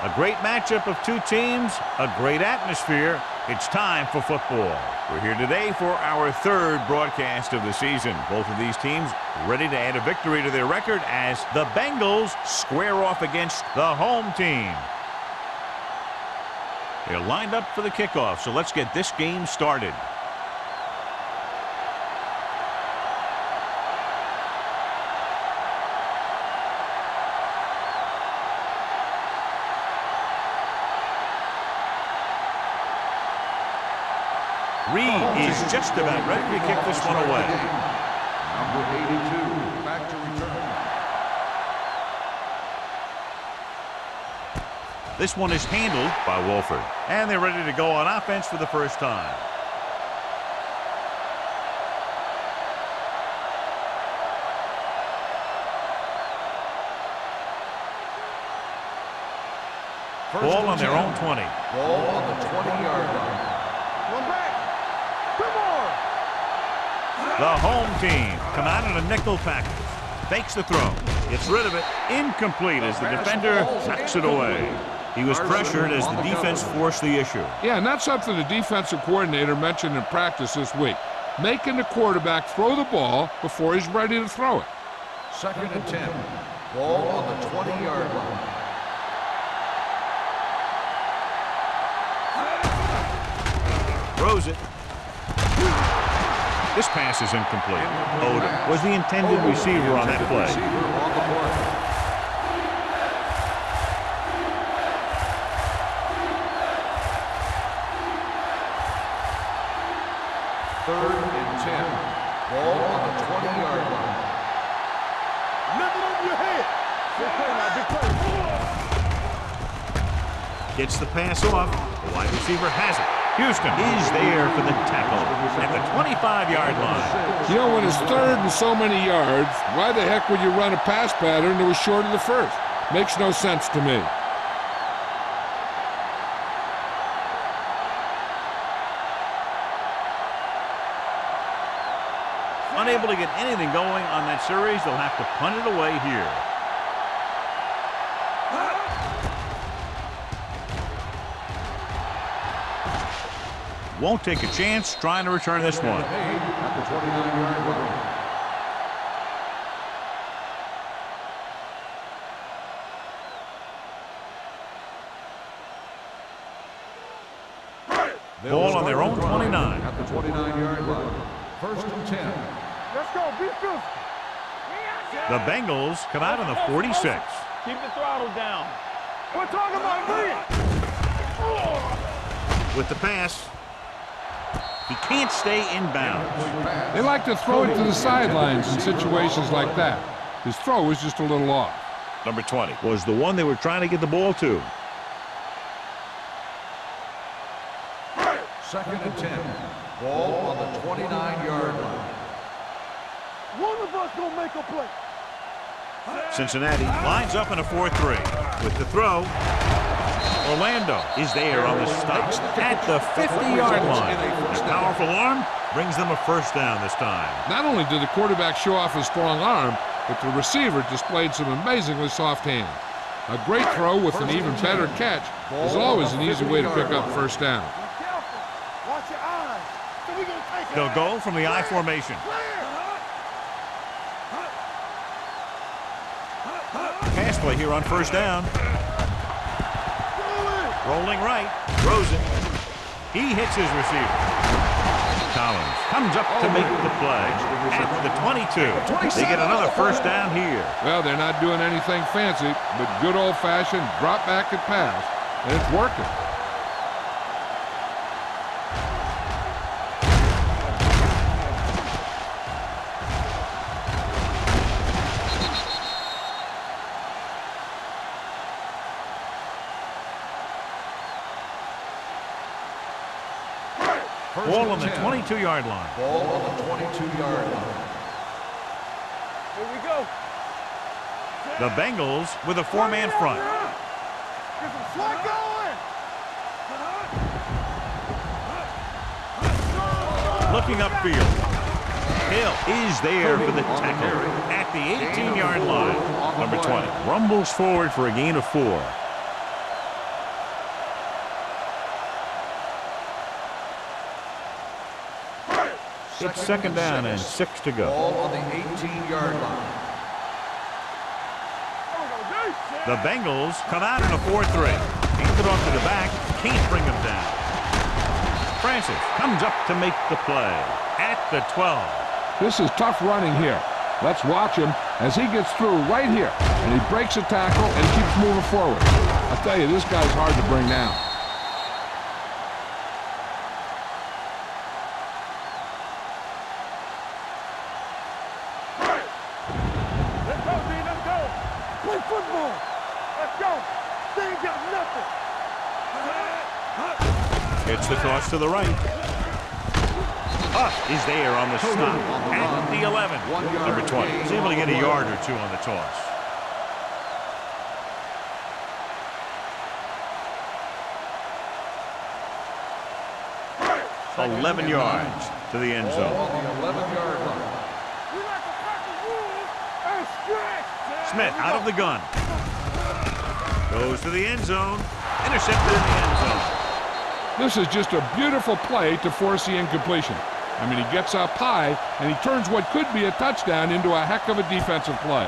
A great matchup of two teams, a great atmosphere. It's time for football. We're here today for our third broadcast of the season. Both of these teams ready to add a victory to their record as the Bengals square off against the home team. They're lined up for the kickoff, so let's get this game started. Reed is just about ready to kick this one away. Number 82, back to return. This one is handled by Wolford. And they're ready to go on offense for the first time. Ball on their own 20. Ball on the 20-yard line. One back. Come on. The home team come out in a nickel package. Fakes the throw. Gets rid of it. Incomplete as the defender knocks it away. He was pressured as the defense forced the issue. Yeah, and that's something the defensive coordinator mentioned in practice this week. Making the quarterback throw the ball before he's ready to throw it. 2nd and 10. Ball on the 20-yard line. Throws it. This pass is incomplete. Odom was the intended receiver on that play. 3rd and 10. Ball on the 20-yard line. Lift it over your head. Big play, Gets the pass off. The wide receiver has it. Houston is there for the tackle at the 25-yard line. You know, when it's 3rd and so many yards, why the heck would you run a pass pattern that was short of the first? Makes no sense to me. Unable to get anything going on that series, they'll have to punt it away here. Won't take a chance trying to return this one. At the 29-yard line. Ball on their own 29. At the 29-yard line. 1st and 10. Let's go. Be physical. The Bengals come out on the 46. Keep the throttle down. We're talking about me. With the pass, he can't stay in bounds. They like to throw it to the sidelines in situations like that. His throw was just a little off. Number 20 was the one they were trying to get the ball to. 2nd and 10. Ball on the 29-yard line. One of us gonna make a play. Cincinnati lines up in a 4-3. With the throw, Orlando is there on the stop at the 50-yard line. A powerful arm brings them a first down this time. Not only did the quarterback show off his strong arm, but the receiver displayed some amazingly soft hands. A great throw with an even better catch is always an easy way to pick up first down. Be careful. Watch your eyes. So we gonna take it. They'll go from the I formation. Pass play here on first down. Rolling right, throws it. He hits his receiver. Collins comes up to make the play at the 22. They get another first down here. Well, they're not doing anything fancy, but good old-fashioned drop back and pass, and it's working. Ball on the 22-yard line. Ball on the 22-yard line. Here we go. The Bengals with a four-man front. Get some slack going. Looking upfield. Hill is there for the tackle at the 18-yard line. Number 20 rumbles forward for a gain of 4. It's second down and 6 to go. Ball on the 18-yard line. The Bengals come out in a 4-3. Hands it off to the back. Can't bring him down. Francis comes up to make the play at the 12. This is tough running here. Let's watch him as he gets through right here. And he breaks a tackle and keeps moving forward. I'll tell you, this guy's hard to bring down. Let's go, D. Let's go. Play football. Let's go. They ain't got nothing. It's the toss to the right. Up is there on the stop at the 11. Number 20. He's able to get a yard or two on the toss. Second 11 and yards to the end Ball zone. on the 11-yard line. We like to pack the rules and stretch. Smith out of the gun. Goes to the end zone. Intercepted in the end zone. This is just a beautiful play to force the incompletion. I mean, he gets up high, and he turns what could be a touchdown into a heck of a defensive play.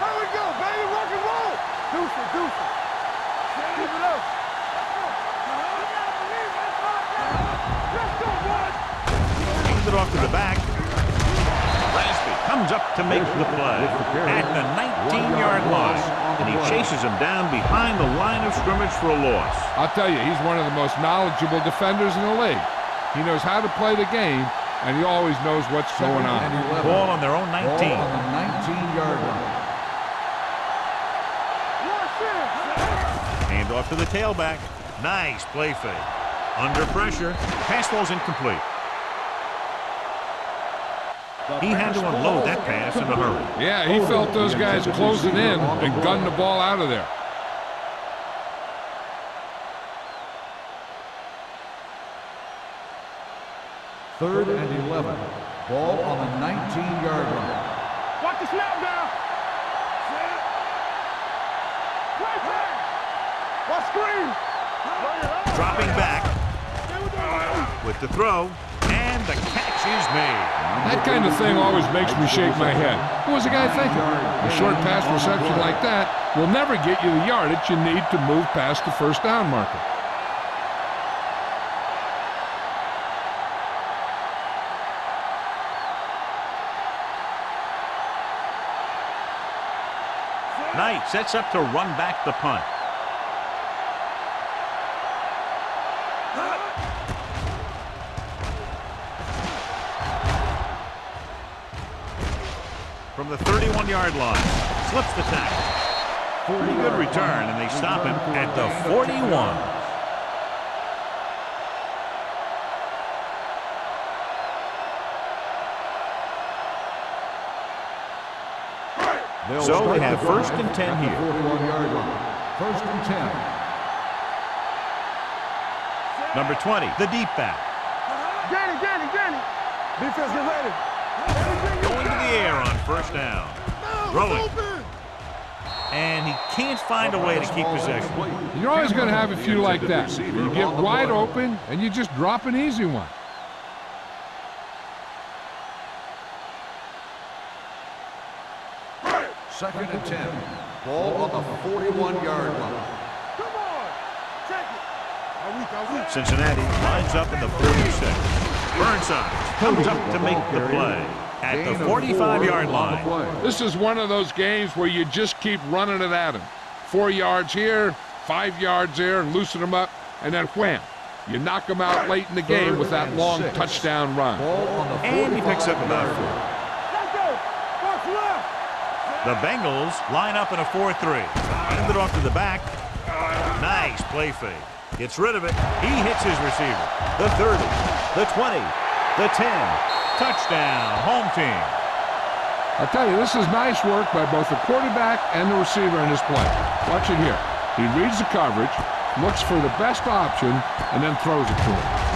Here we go, baby. Rock and roll. Deuce it, deuce it. Keep it up. Let's go, boys. Hands it off to the back. Raspy comes up to make the play at the 19-yard line. And he chases him down behind the line of scrimmage for a loss. I'll tell you, he's one of the most knowledgeable defenders in the league. He knows how to play the game, and he always knows what's going on. Second and 11. Ball on their own 19. Ball on the 19-yard line. Hand off to the tailback. Nice play fake. Under pressure. Pass ball's incomplete. He had to unload that pass in a hurry. Yeah, he felt those guys closing in and gunned the ball out of there. Third and 11. Ball on the 19-yard line. Watch the snap down. Play back. Watch screen. Dropping back with the throw. And the catch is made. That kind of thing always makes me shake my head. What was the guy thinking? A short pass reception like that will never get you the yardage you need to move past the first down marker. Knight sets up to run back the punt. From the 31-yard line, slips the tackle. Pretty good return, and they stop him at the 41. So they have first and 10 here. 41-yard line. First and 10. Number 20, the deep back. Danny. Defense, get ready. Going to the air on first down. Throwing. And he can't find a way to keep possession. You're always going to have a few like that. You get wide open, and you just drop an easy one. Second and 10. Ball on the 41-yard line. Come on. Check it. Are we? Cincinnati lines up in the 46. Burnside comes up to make the play at the 45-yard line. This is one of those games where you just keep running it at him. 4 yards here, 5 yards there, loosen them up, and then wham. You knock them out late in the game with that long touchdown run. And he picks up about 4. Let's go. What's left? The Bengals line up in a 4-3. Hand it off to the back. Nice play fake. Gets rid of it. He hits his receiver. The 30, the 20, the 10. Touchdown, home team. I tell you, this is nice work by both the quarterback and the receiver in this play. Watch it here. He reads the coverage, looks for the best option, and then throws it to him.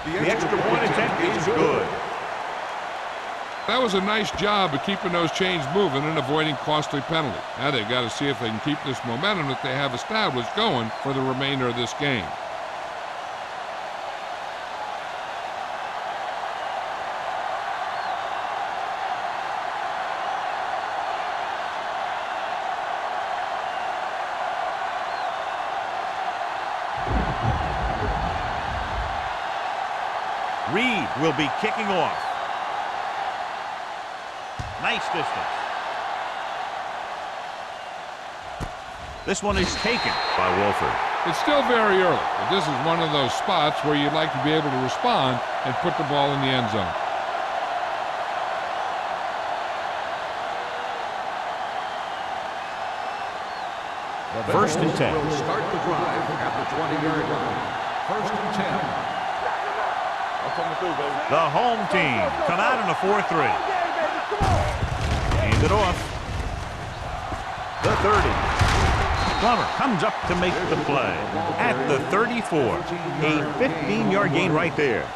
The extra point attempt is good. That was a nice job of keeping those chains moving and avoiding costly penalty. Now they've got to see if they can keep this momentum that they have established going for the remainder of this game. Reed will be kicking off. Nice distance. This one is taken by Wolford. It's still very early, but this is one of those spots where you'd like to be able to respond and put the ball in the end zone. First and 10. Will start the drive at the 20-yard line. First and 10. The home team come out in a 4-3. Hand it off. The 30. Plummer comes up to make the play at the 34. A 15-yard gain right there.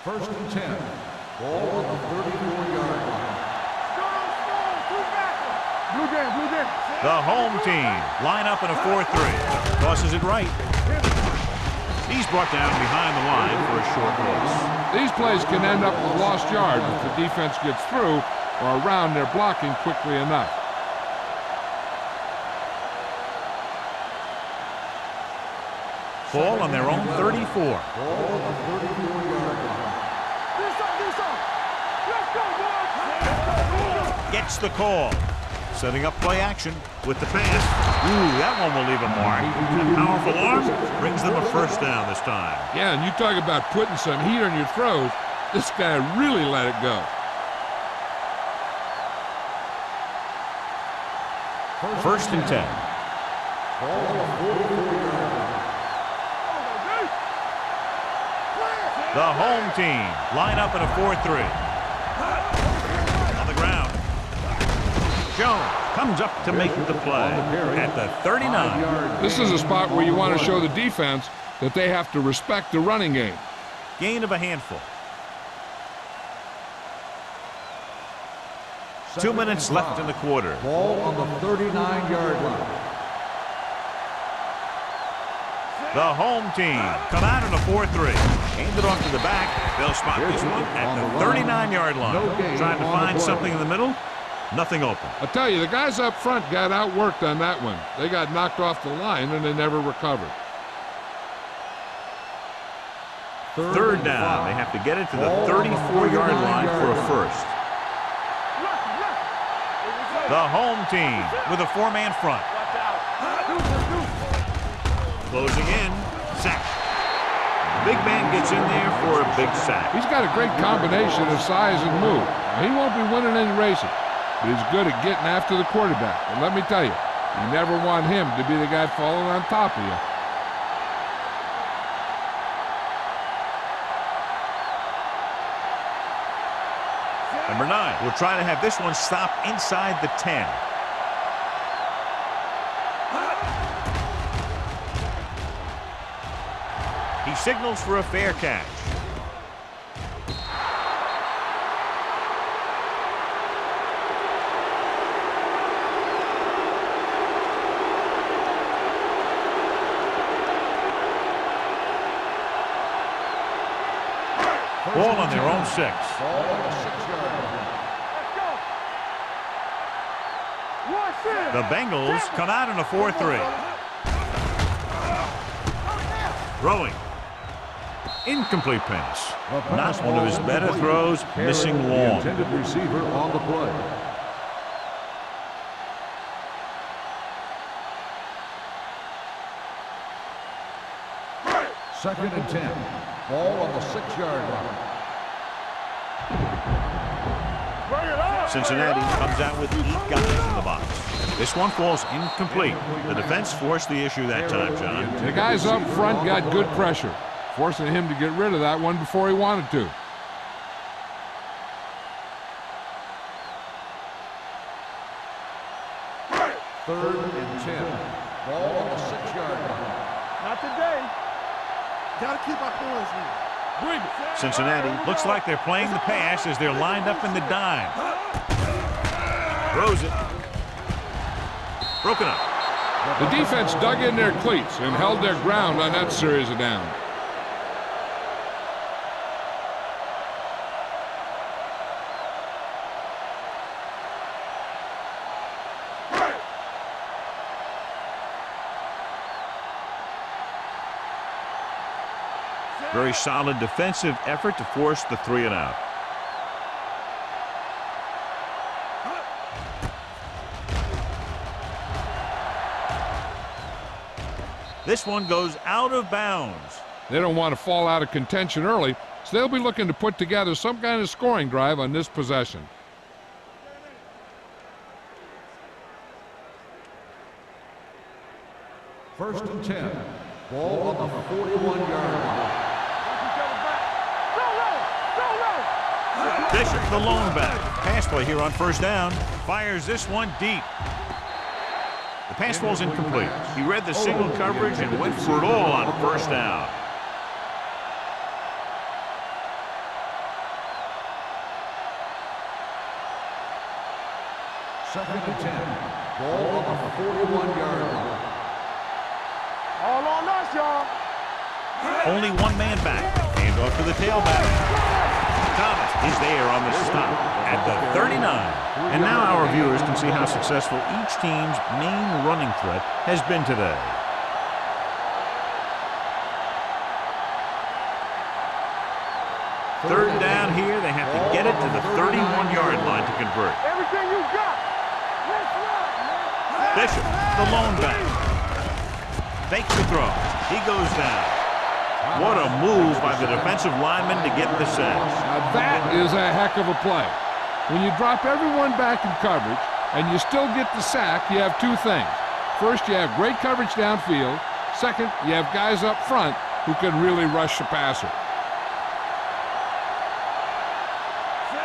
First and 10. Ball on the 34-yard line. The home team line up in a 4-3. Tosses it right. He's brought down behind the line for a short loss. These plays can end up with lost yards if the defense gets through or around their blocking quickly enough. Ball on their own 34. Ball on the 34-yard line. Gets the call. Setting up play action with the pass. Ooh, that one will leave a mark. That powerful arm brings them a first down this time. Yeah, and you talk about putting some heat on your throws. This guy really let it go. First and 10. Ball on the 44-yard line. The home team line up in a 4-3. On the ground. Jones comes up to make the play at the 39. This is a spot where you want to show the defense that they have to respect the running game. Gain of a handful. 2 minutes left in the quarter. Ball on the 39-yard line. The home team come out in a 4-3. Hand it off to the back. They'll spot this one at the 39-yard line. Trying to find something in the middle. Nothing open. I'll tell you, the guys up front got outworked on that one. They got knocked off the line and they never recovered. Third down. They have to get it to the 34-yard line for a first. The home team with a 4-man front. Closing in. Sack. The big man gets in there for a big sack. He's got a great combination of size and move. He won't be winning any races, but he's good at getting after the quarterback. And let me tell you, you never want him to be the guy falling on top of you. Number 9 will try to have this one stop inside the 10. He signals for a fair catch. Ball on their own 6. Ball on the 6-yard line. The Bengals come out in a 4-3. Throwing. Incomplete pass. The pass Not one of his ball better incomplete. throws, Carry missing the long. intended receiver on the play. Second and 10. Ball on the 6-yard line. Bring it up. Cincinnati comes out with 8 guys in the box. This one falls incomplete. The defense forced the issue that time, John. The guys up front got good pressure, forcing him to get rid of that one before he wanted to. Third and 10. Ball on the 6-yard line. Not today. Gotta keep our points here. Bring it. Cincinnati looks like they're playing the pass as they're lined up in the dime. Throws it. Broken up. The defense dug in their cleats and held their ground on that series of downs. Very solid defensive effort to force the 3 and out. This one goes out of bounds. They don't want to fall out of contention early, so they'll be looking to put together some kind of scoring drive on this possession. First and 10. Ball on the 41-yard line. Bishop, the lone back. Pass play here on first down. Fires this one deep. The pass falls incomplete. He read the single coverage and went for it all on first down. Second and 10. Ball on the 41-yard line. All on us, y'all. Only one man back. Hand off to the tailback. Thomas is there on the stop at the 39. And now our viewers can see how successful each team's main running threat has been today. Third down here, they have to get it to the 31-yard line to convert. Everything you got. Let's run, man. Bishop, the lone back. Fakes the throw. He goes down. What a move by the defensive lineman to get the sack. Now that is a heck of a play. When you drop everyone back in coverage and you still get the sack, you have two things. First, you have great coverage downfield. Second, you have guys up front who can really rush the passer.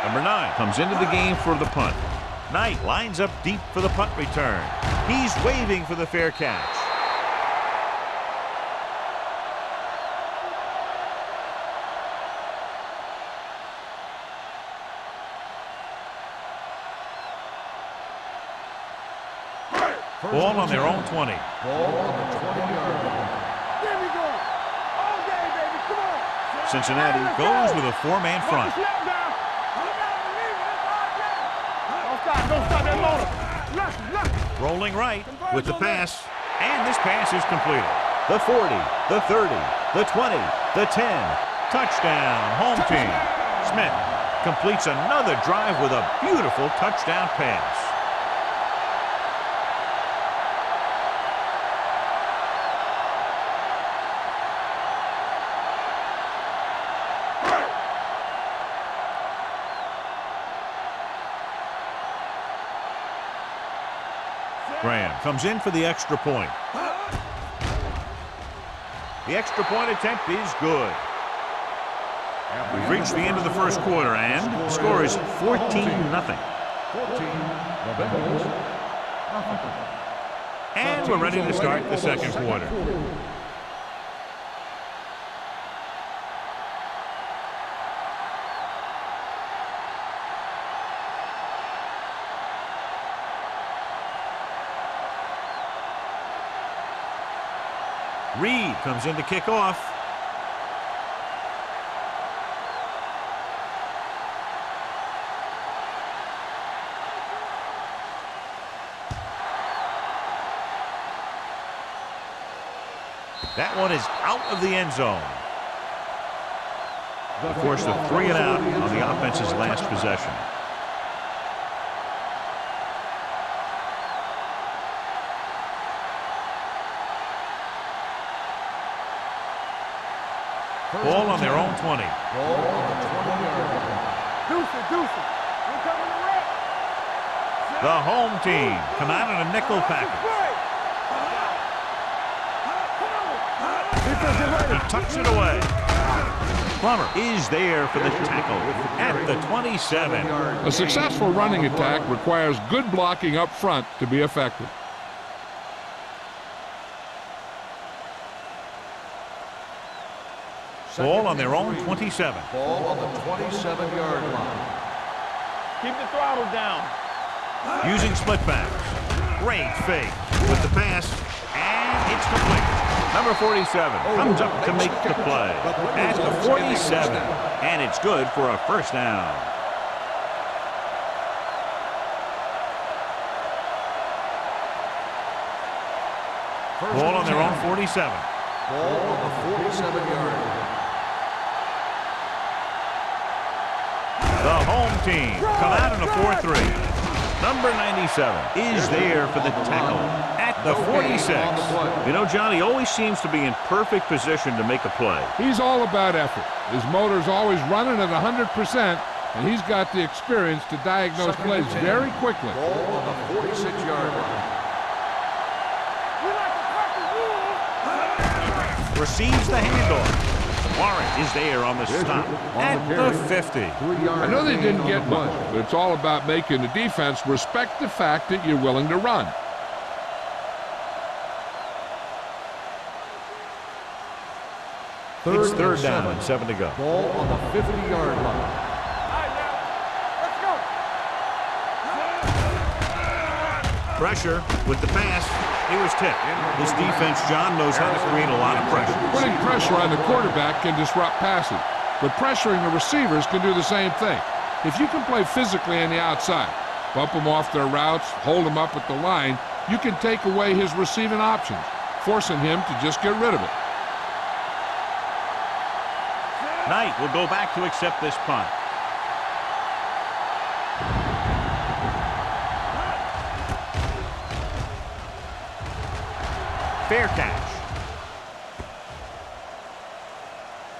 Number 9 comes into the game for the punt. Knight lines up deep for the punt return. He's waving for the fair catch. Ball on their own 20. Ball on the 20-yard line. There we go. All day, baby. Come on. Cincinnati goes with a 4-man front. Snap down. Don't stop that motor. Look. Rolling right with the pass. And this pass is completed. The 40, the 30, the 20, the 10. Touchdown, home team. Smith completes another drive with a beautiful touchdown pass. Graham comes in for the extra point. The extra point attempt is good. We've reached the end of the first quarter, and the score is 14-0. 14, the Bengals, nothing. And we're ready to start the second quarter. Reed comes in to kick off. That one is out of the end zone. They forced a 3 and out on the offense's last possession. Ball on their own 20. Ball on the 20-yard line. Deuce it, deuce it. We're coming to wreck. The home team come out in a nickel package. He tucks it away. Plummer is there for the tackle at the 27. A successful running attack requires good blocking up front to be effective. Ball on their own 27. Ball on the 27-yard line. Keep the throttle down. Using split backs. Great fake with the pass, and it's complete. Number 47 comes up to make the play at the 47, and it's good for a first down. Ball on their own 47. Ball on the 47-yard line. The home team come out in a 4-3. Number 97 is there for the tackle at the 46. You know, John, he always seems to be in perfect position to make a play. He's all about effort. His motor's always running at 100%, and he's got the experience to diagnose plays very quickly. Ball on the 46-yard line. Receives the handoff. Warren is there on the stop at the 50. I know they didn't get much, but it's all about making the defense respect the fact that you're willing to run. It's third down and 7 to go. Ball on the 50-yard line. Pressure with the pass. He was tipped. This defense, John, knows how to create a lot of pressure. Putting pressure on the quarterback can disrupt passing, but pressuring the receivers can do the same thing. If you can play physically on the outside, bump them off their routes, hold them up at the line, you can take away his receiving options, forcing him to just get rid of it. Knight will go back to accept this punt. Fair catch.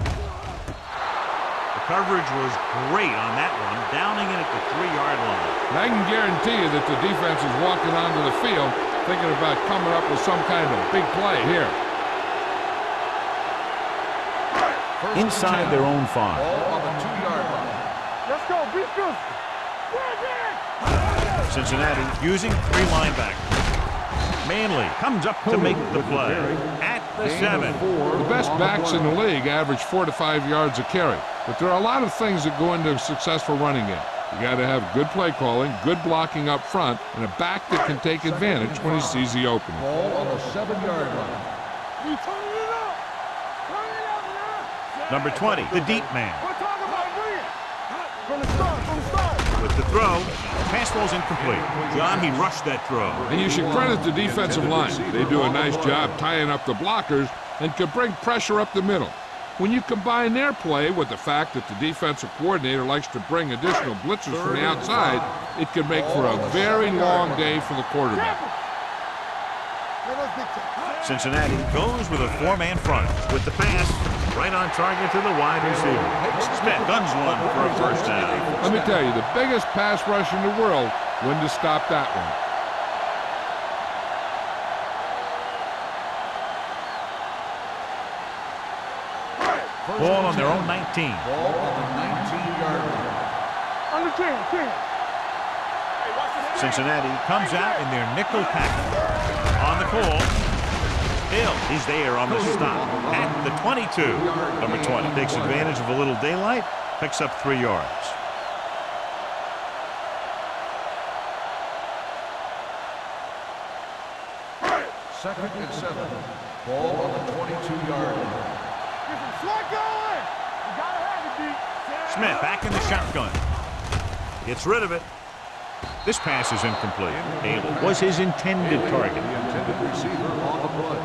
The coverage was great on that one, downing it at the 3-yard line. And I can guarantee you that the defense is walking onto the field thinking about coming up with some kind of big play here. Inside their own 5. Ball on the 2-yard line. Let's go, beat this. Cincinnati using 3 linebackers. Manley comes up to make the play at the 7. The best backs in the league average 4 to 5 yards a carry, but there are a lot of things that go into a successful running game. You got to have good play calling, good blocking up front, and a back that can take advantage when he sees the opening. Ball on the 7-yard line. You turn it up. Turn it up now. Number 20, the deep man. We're talking about win. From the start, from the start. With the throw, pass ball's incomplete. John, he rushed that throw. And you should credit the defensive line. They do a nice job tying up the blockers and can bring pressure up the middle. When you combine their play with the fact that the defensive coordinator likes to bring additional blitzers from the outside, it can make for a very long day for the quarterback. Cincinnati goes with a 4-man front with the pass right on target to the wide receiver. Smith guns one for a first down. Let me tell you, the biggest pass rush in the world wouldn't have stopped that one. Ball on their own 19. Ball on the 19-yard line. Under 10. Cincinnati comes out in their nickel package. On the call, Hill is there on the stop at the 22. Number 20 takes advantage of a little daylight, picks up 3 yards. Second and 7. Ball on the 22-yard line. Slide going. You gotta have it, D. Smith back in the shotgun. Gets rid of it. This pass is incomplete. Haley was his intended target. The intended receiver on the play.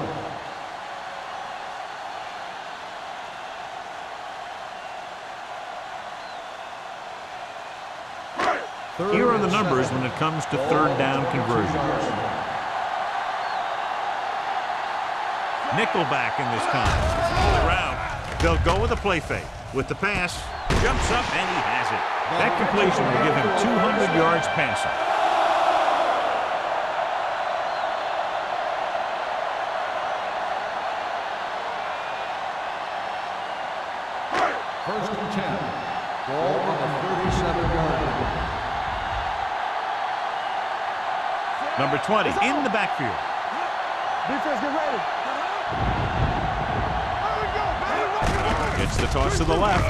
Here are the numbers when it comes to third down conversions. Nickelback in this time. All around. They'll go with a play fake. With the pass, jumps up, and he has it. That completion will give him 200 yards passing. First and 10. Ball on the 37-yard line. Number 20 in the backfield. Defense, get ready. Gets the toss to the left.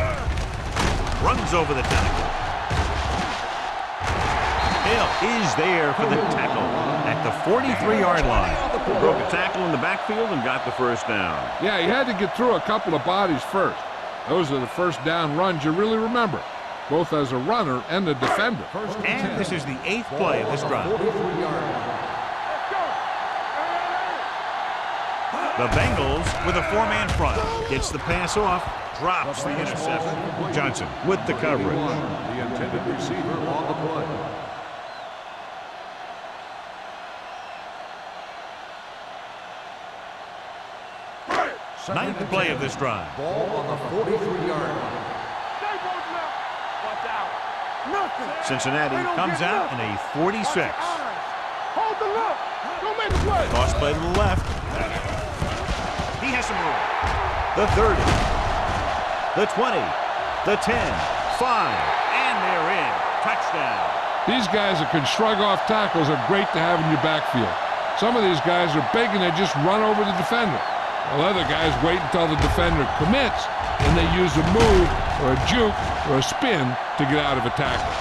Runs over the tackle. Hill is there for the tackle at the 43-yard line. Broke a tackle in the backfield and got the first down. Yeah, he had to get through a couple of bodies first. Those are the first down runs you really remember, both as a runner and a defender. And this is the 8th play of this drive. The Bengals with a 4-man front. Gets the pass off, drops the interception. Johnson with the coverage. The intended receiver on the play. Ninth play of this drive. Ball on the 43-yard line. Watch out. Nothing. Cincinnati comes out in a 46. Hold the look. Don't make a play. Toss play to the left. He has some room. The 30. The 20. The 10. 5. And they're in. Touchdown. These guys that can shrug off tackles are great to have in your backfield. Some of these guys are big and they just run over the defender. While other guys wait until the defender commits and they use a move or a juke or a spin to get out of a tackle.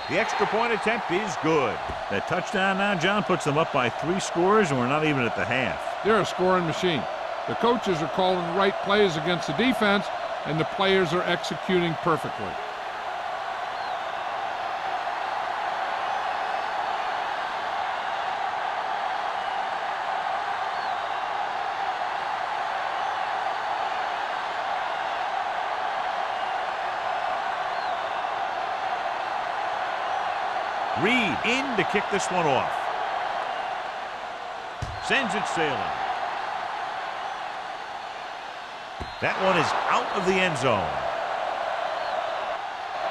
The extra point attempt is good. That touchdown now, John, puts them up by 3 scores, and we're not even at the half. They're a scoring machine. The coaches are calling the right plays against the defense, and the players are executing perfectly. Reed in to kick this one off. Sends it sailing. That one is out of the end zone.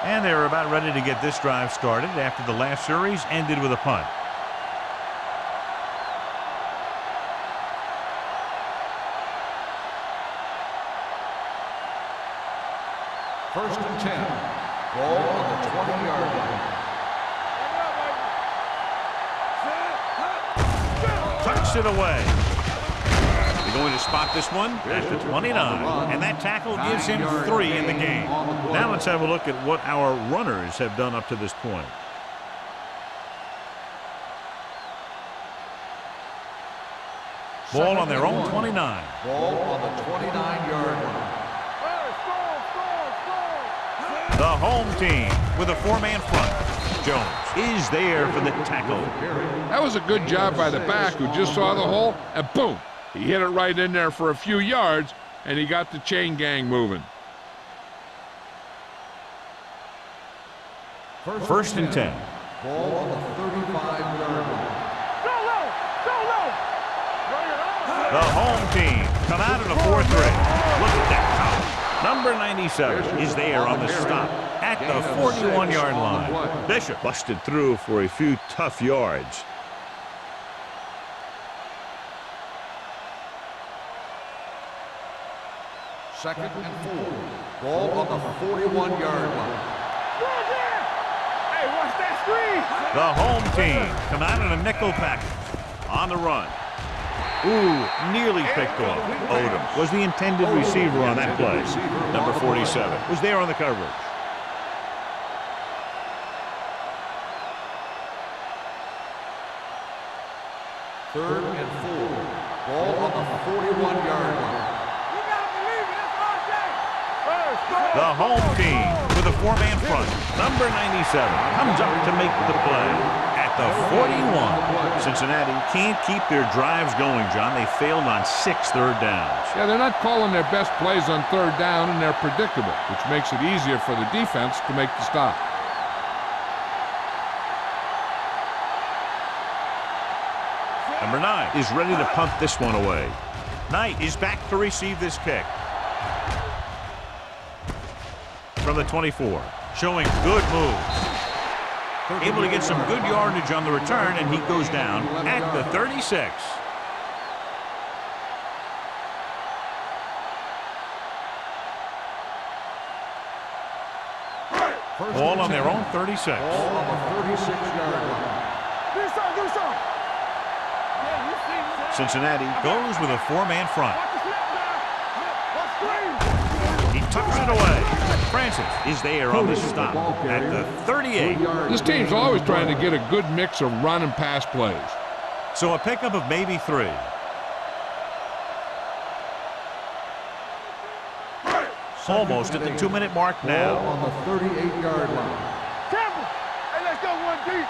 And they're about ready to get this drive started after the last series ended with a punt. First and 10. Ball on the 20-yard line. Tucks it away. They're going to spot this one at the 29. And that tackle gives him 3 in the game. Now let's have a look at what our runners have done up to this point. Ball on their own 29. Ball on the 29-yard line. The home team with a 4-man front. Jones is there for the tackle. That was a good job by the back who just saw the hole, and boom, he hit it right in there for a few yards, and he got the chain gang moving. First and 10. Ball on the 35-yard line. The home team come out in a 4-3. Look at that power. Number 97 is there on the stop at the 41-yard line. Bishop busted through for a few tough yards. Second and 4. Ball on the 41-yard line. Hey, watch that screen. The home team come out in a nickel package on the run. Ooh, nearly picked off. Odom was the intended receiver on that play. Number 47 was there on the coverage. 3rd and 4. Ball on the 41-yard line. You gotta believe it. It's our day. The home team with a 4-man front. Number 97 comes up to make the play at the 41. Cincinnati can't keep their drives going, John. They failed on 6 third downs. Yeah, they're not calling their best plays on 3rd down, and they're predictable, which makes it easier for the defense to make the stop. Number 9 is ready to punt this one away. Knight is back to receive this kick. From the 24, showing good moves. Able to get some good yardage on the return, and he goes down at the 36. Ball on their own 36. Ball on the 36-yard line. Do something. Cincinnati goes with a 4-man front. Watch the snap now. He tucks it away. Francis is there on the stop at the 38. This team's always trying to get a good mix of run and pass plays. So a pickup of maybe 3. Almost at the 2-minute mark Ball now. on the 38-yard line. Campbell. Hey, let's go one deep.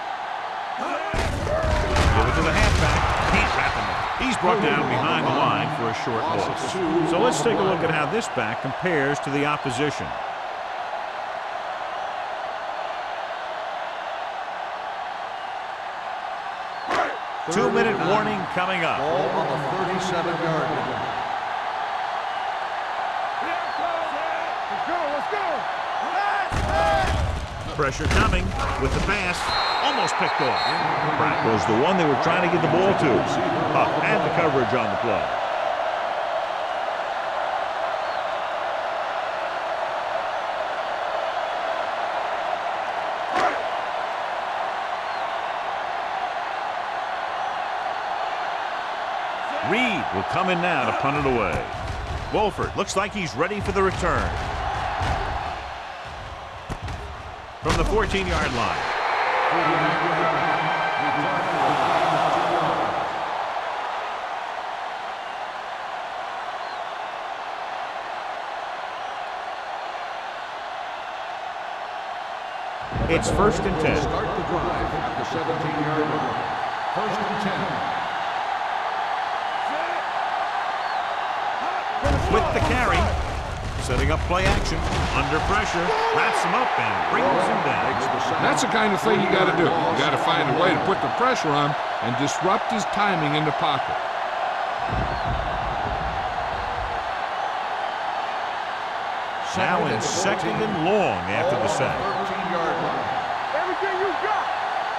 Give it to the halfback. Can't wrap him up. He's brought down behind the line for a short loss. So let's take a look at how this back compares to the opposition. Two-minute warning coming up. Ball on the 37-yard line. Let's go. Pressure coming with the pass. Almost picked off. That was the one they were trying to get the ball to. And the coverage on the play. Reed will come in now to punt it away. Wolford looks like he's ready for the return. From the 14-yard line. It's 1st and 10. Start the drive at the 17-yard line. 1st and 10. With the carry, setting up play action, under pressure, wraps him up and brings him down. That's the kind of thing you got to do. You got to find a way to put the pressure on and disrupt his timing in the pocket. Now in 2nd and long after the sack. 13-yard line. Everything you got.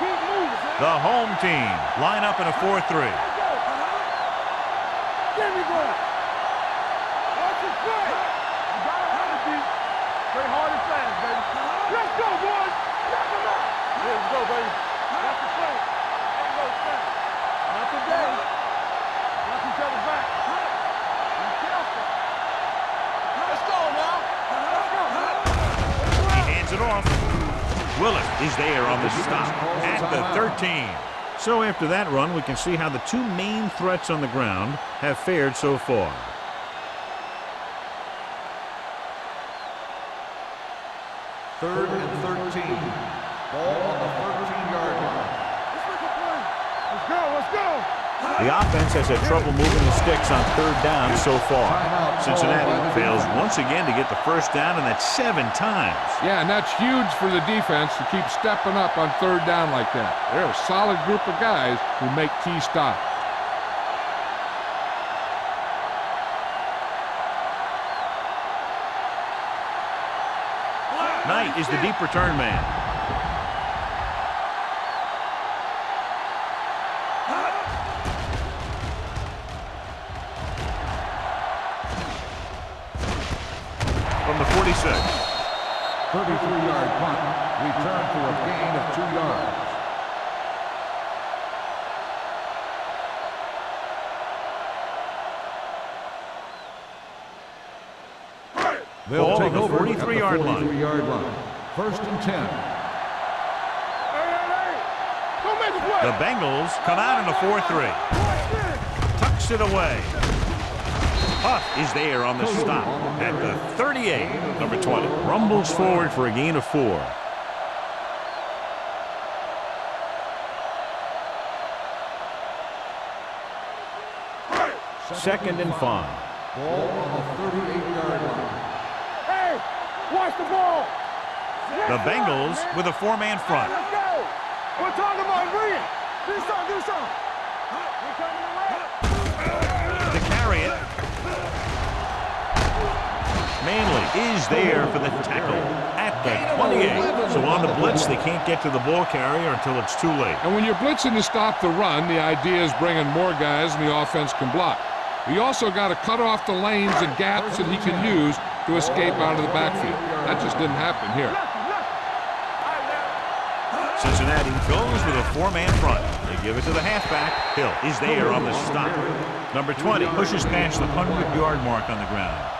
Keep moving. The home team line up in a 4-3. Give me going. Watch it play. You got to have it deep. Play hard and fast, baby. Let's go, boys. Knock him out. Let's go, baby. Watch the play. Ain't no snap. Not today. Watch each other back. Be careful. Let's go now. Let's go. He hands it off. Willis is there on the stop at the 13. So after that run, we can see how the two main threats on the ground have fared so far. Third and 13. Ball on the 13-yard line. Let's go. Let's go. The offense has had trouble moving the sticks on 3rd down so far. Cincinnati fails once again to get the 1st down, and that's 7 times. Yeah, and that's huge for the defense to keep stepping up on 3rd down like that. They're a solid group of guys who make key stops. Knight is the deep return man. From the 46. 33-yard punt. Return for a gain of 2 yards. They'll take over at the 43-yard line. 43-yard line. 1st and 10. Hey. Don't make a play. The Bengals come out in a 4-3. Tucks it away. Huff is there on the stop at the 38. Number 20 rumbles forward for a gain of 4. Second and 5. Ball on the 38-yard line. Hey, watch the ball. The Bengals with a 4-man front. Let's go. We're talking about Reed. Do something. To carry it. Manley is there for the tackle at the 28. So on the blitz, they can't get to the ball carrier until it's too late. And when you're blitzing to stop the run, the idea is bringing more guys than the offense can block. You also got to cut off the lanes and gaps that he can use to escape out of the backfield. That just didn't happen here. Cincinnati goes with a 4-man front. They give it to the halfback. Hill is there on the stop. Number 20 pushes past the 100-yard mark on the ground.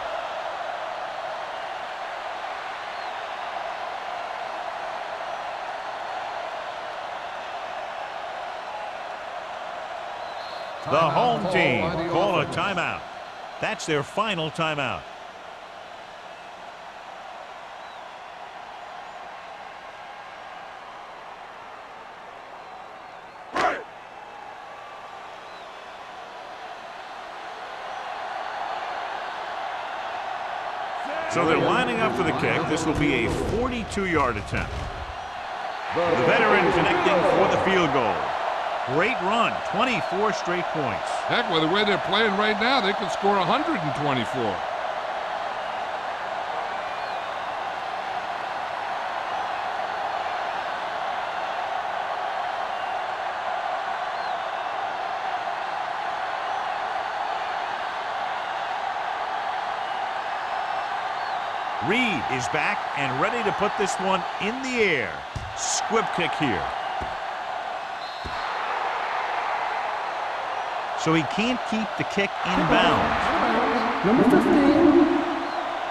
The home team call a timeout. That's their final timeout. So they're lining up for the kick. This will be a 42-yard attempt. The veteran connecting for the field goal. Great run, 24 straight points. Heck, with the way they're playing right now, they could score 124. Reed is back and ready to put this one in the air. Squib kick here. So he can't keep the kick in bounds. Number 15.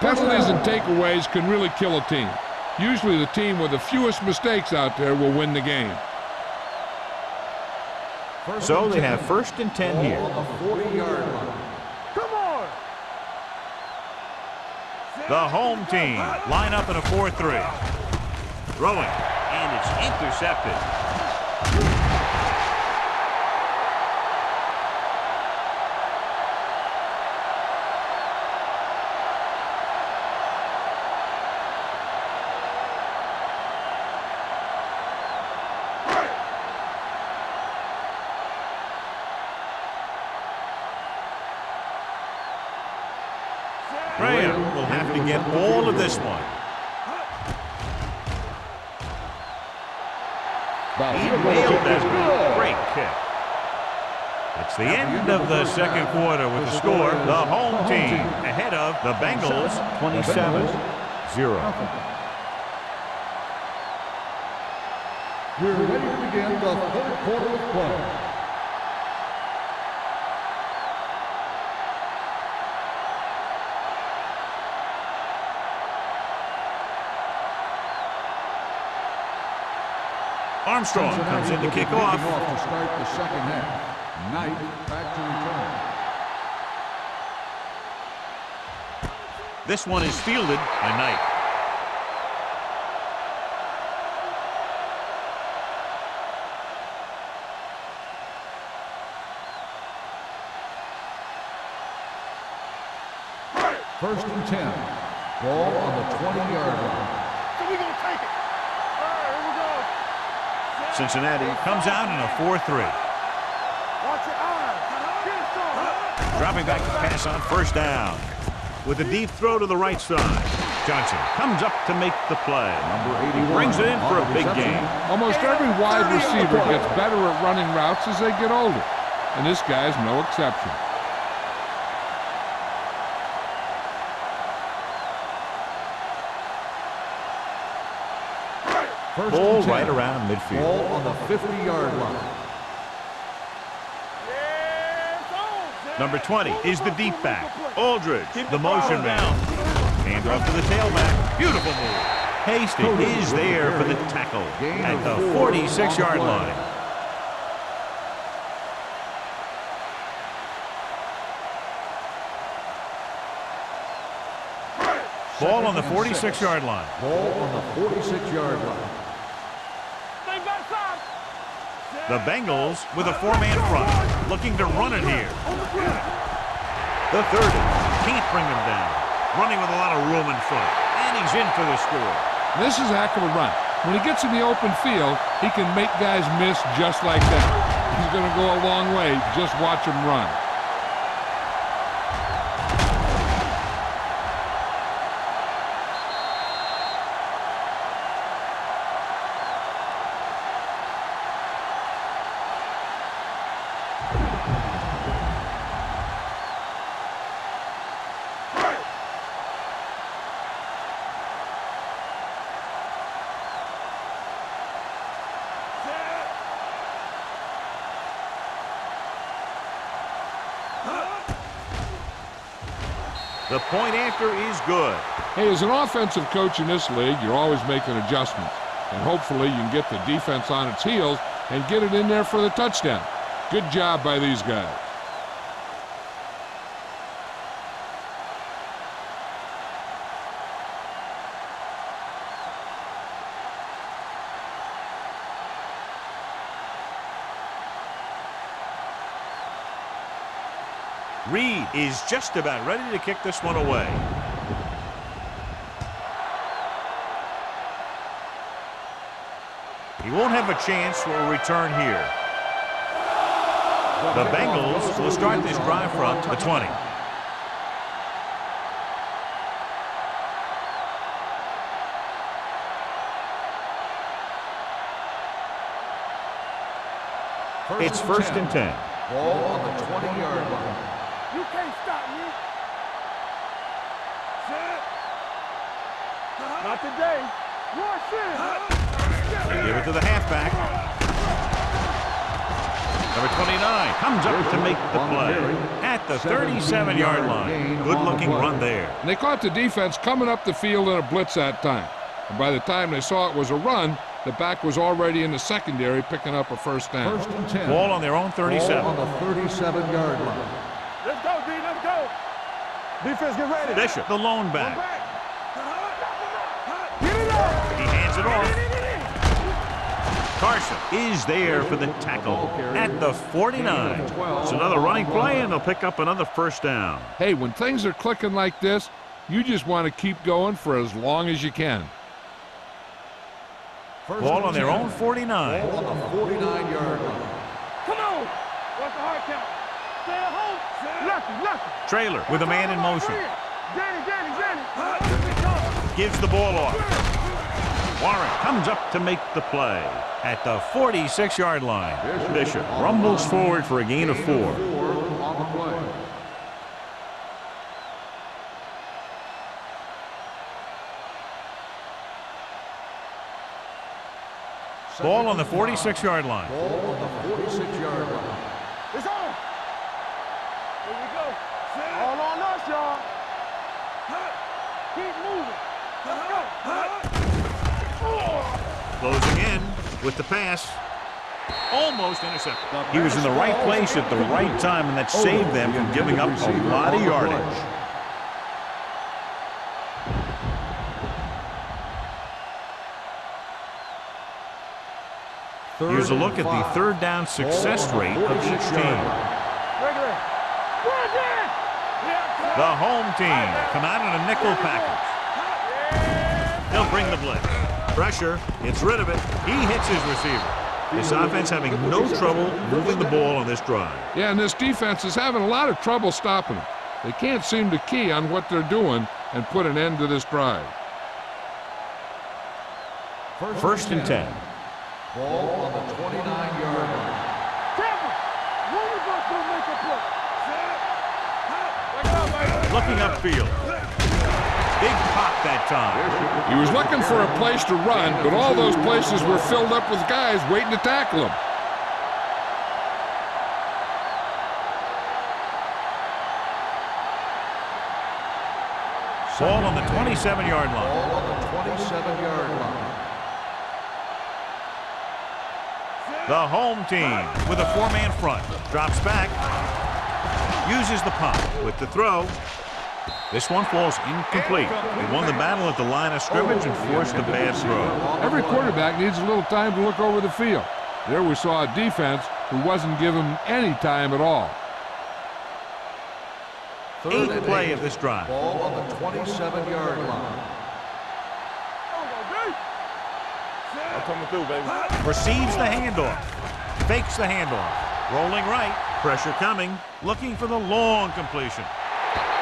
Penalties and takeaways can really kill a team. Usually the team with the fewest mistakes out there will win the game. So they have 1st and 10 here. On the 40-yard line. Come on. The home team line up in a 4-3. Throwing, and it's intercepted. Graham will have to get all of this one. He nailed that one. Great kick. It's the end of the second quarter with the score. The home team ahead of the Bengals 27-0. We're ready to begin the third quarter of play. Armstrong comes in to kick off. To start the second half. Knight back to return. This one is fielded by Knight. First and 10. Ball on the 20-yard line. So we're going to take it. All right, here we go. Cincinnati comes out in a 4-3. Watch your eyes. Get it started. Dropping back to pass on 1st down. With a deep throw to the right side. Johnson comes up to make the play. Number 81. He brings it in for a big gain. Almost every wide receiver gets better at running routes as they get older, and this guy's no exception. Ball right around midfield. Ball on the 50-yard line. Number 20 is the deep back. Aldridge, the motion man. Hand off to the tailback. Beautiful move. Hasty is there for the tackle at the 46-yard line. Ball on the 46-yard line. Ball on the 46-yard line. The Bengals with a 4-man front, looking to run it here. The 30 can't bring him down. Running with a lot of room in front, and he's in for the score. This is a heck of a run. When he gets in the open field, he can make guys miss just like that. He's going to go a long way. Just watch him run. The point after is good. Hey, as an offensive coach in this league, you're always making adjustments. And hopefully you can get the defense on its heels and get it in there for the touchdown. Good job by these guys. Reed is just about ready to kick this one away. He won't have a chance for a return here. The Bengals will start this drive from the 20. It's first and 10. Ball on the 20-yard line. You can't stop me. Not today. They give it to the halfback. Number 29 comes up to make the play at the 37-yard line. Good-looking run there. And they caught the defense coming up the field in a blitz that time. And by the time they saw it was a run, the back was already in the secondary picking up a first down. First and 10. Ball on their own 37. Ball on the 37-yard line. Let's go, D. Let's go. Defense, get ready. Bishop, the lone back. Get it up. He hands it off. Carson is there for the tackle at the 49. It's another running play, and they'll pick up another first down. Hey, when things are clicking like this, you just want to keep going for as long as you can. Ball on their own 49. Ball on the 49-yard line. Come on. What's the hard count? Stay at home. Lucky. Trailer with a man in motion. Danny. Gives the ball off. Warren comes up to make the play at the 46-yard line. Bishop rumbles forward for a gain of 4. On the play. Ball on the 46-yard line. Ball on the 46-yard line. It's on. Here we go. All on us, y'all. Keep moving. Let's go. Closing in with the pass. Almost intercepted. He was in the right place at the right time, and that saved them from giving up a lot of yardage. Here's a look at the third down success rate of each team. The home team come out in a nickel package. They'll bring the blitz. Pressure, gets rid of it. He hits his receiver. This offense having no trouble moving the ball on this drive. Yeah, and this defense is having a lot of trouble stopping them. They can't seem to key on what they're doing and put an end to this drive. First and 10. Ball on the 29-yard line. Looking upfield. Big pop that time. He was looking for a place to run, but all those places were filled up with guys waiting to tackle him. Ball on the 27-yard line. Ball on the 27-yard line. The home team with a 4-man front. Drops back. Uses the pump with the throw. This one falls incomplete. They won the battle at the line of scrimmage and forced a bad throw. Every quarterback needs a little time to look over the field. There we saw a defense who wasn't given any time at all. Eighth play of this drive. Ball on the 27-yard line. I'm coming through, baby. Receives the handoff. Fakes the handoff. Rolling right. Pressure coming. Looking for the long completion.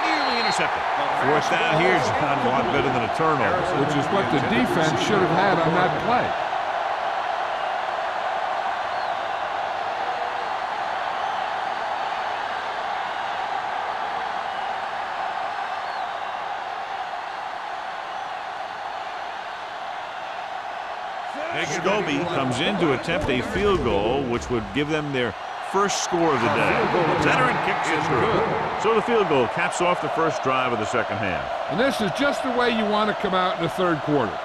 Nearly intercepted. Fourth down here is kind of a lot better than a turnover. Which is what the defense should have had on that play. Scobie comes in to attempt a field goal, which would give them their first score of the day. Veteran kicks it through. So the field goal caps off the first drive of the second half. And this is just the way you want to come out in the third quarter.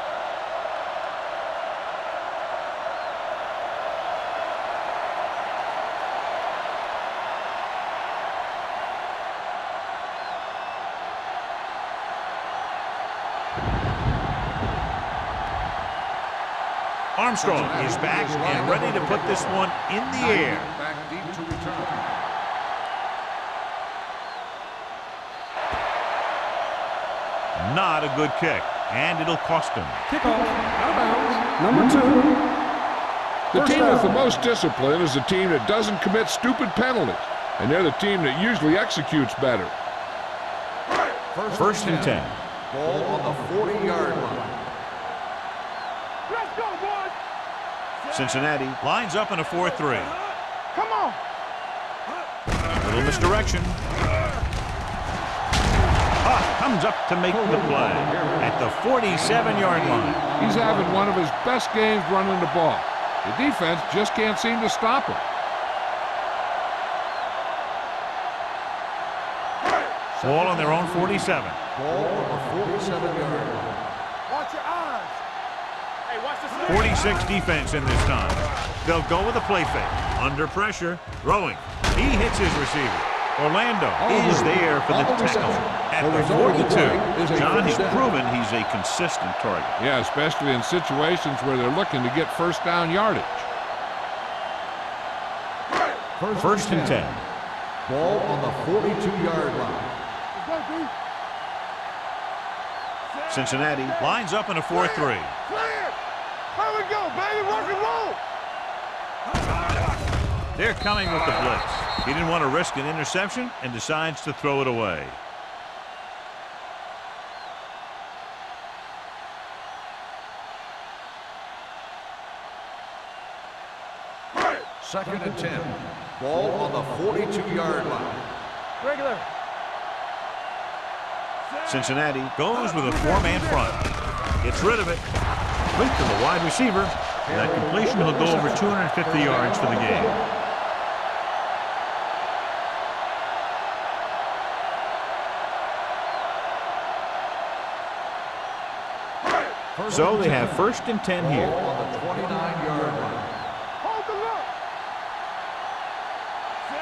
Armstrong is back and ready to put this one in the air. Back deep to return. Not a good kick, and it'll cost him. Kickoff, out of bounds, number 2. The team with the most discipline is the team that doesn't commit stupid penalties, and they're the team that usually executes better. First and 10. Ball on the 40-yard line. Let's go, boys. Cincinnati lines up in a 4-3. Come on. Little misdirection. Huff comes up to make the play at the 47-yard line. He's having one of his best games running the ball. The defense just can't seem to stop him. Ball on their own 47. Ball on the 47-yard line. Watch your eyes. Hey, watch the 46 defense in this time. They'll go with a play fake. Under pressure, throwing. He hits his receiver. Orlando is there for the tackle at the 42. John has proven he's a consistent target. Yeah, especially in situations where they're looking to get first down yardage. First and 10. Ball on the 42-yard line. Cincinnati lines up in a 4-3. Clear. There we go, baby. Rock and roll. They're coming with the blitz. He didn't want to risk an interception and decides to throw it away. Second and 10. Ball on the 42-yard line. Regular. Cincinnati goes with a 4-man front. Gets rid of it. Quick to the wide receiver. That completion will go over 250 yards for the game. So they have first and 10 here. Ball on the 29-yard line. Hold the look.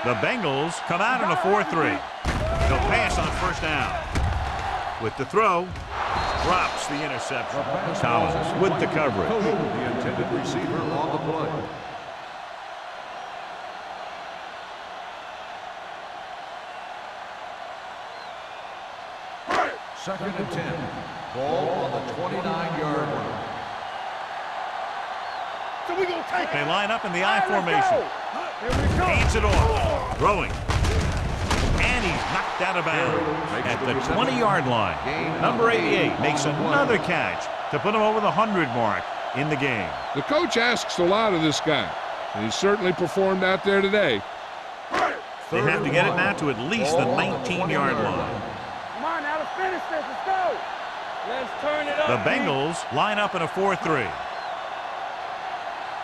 The Bengals come out in a 4-3. They'll pass on first down. With the throw, drops the interception. Collins with the coverage. The intended receiver on the play. Second and 10. Ball on the 29-yard line. So we gonna take They it. line up in the All I right, let's formation. go. Here we go. Hands it off. Throwing. And he's knocked out of bounds at the 20-yard line. Number 88 makes another catch to put him over the 100 mark in the game. The coach asks a lot of this guy, and he certainly performed out there today. They have to get it now to at least the 19-yard line. Come on now, let's finish this. Let's go. Let's turn it up. The Bengals line up in a 4-3.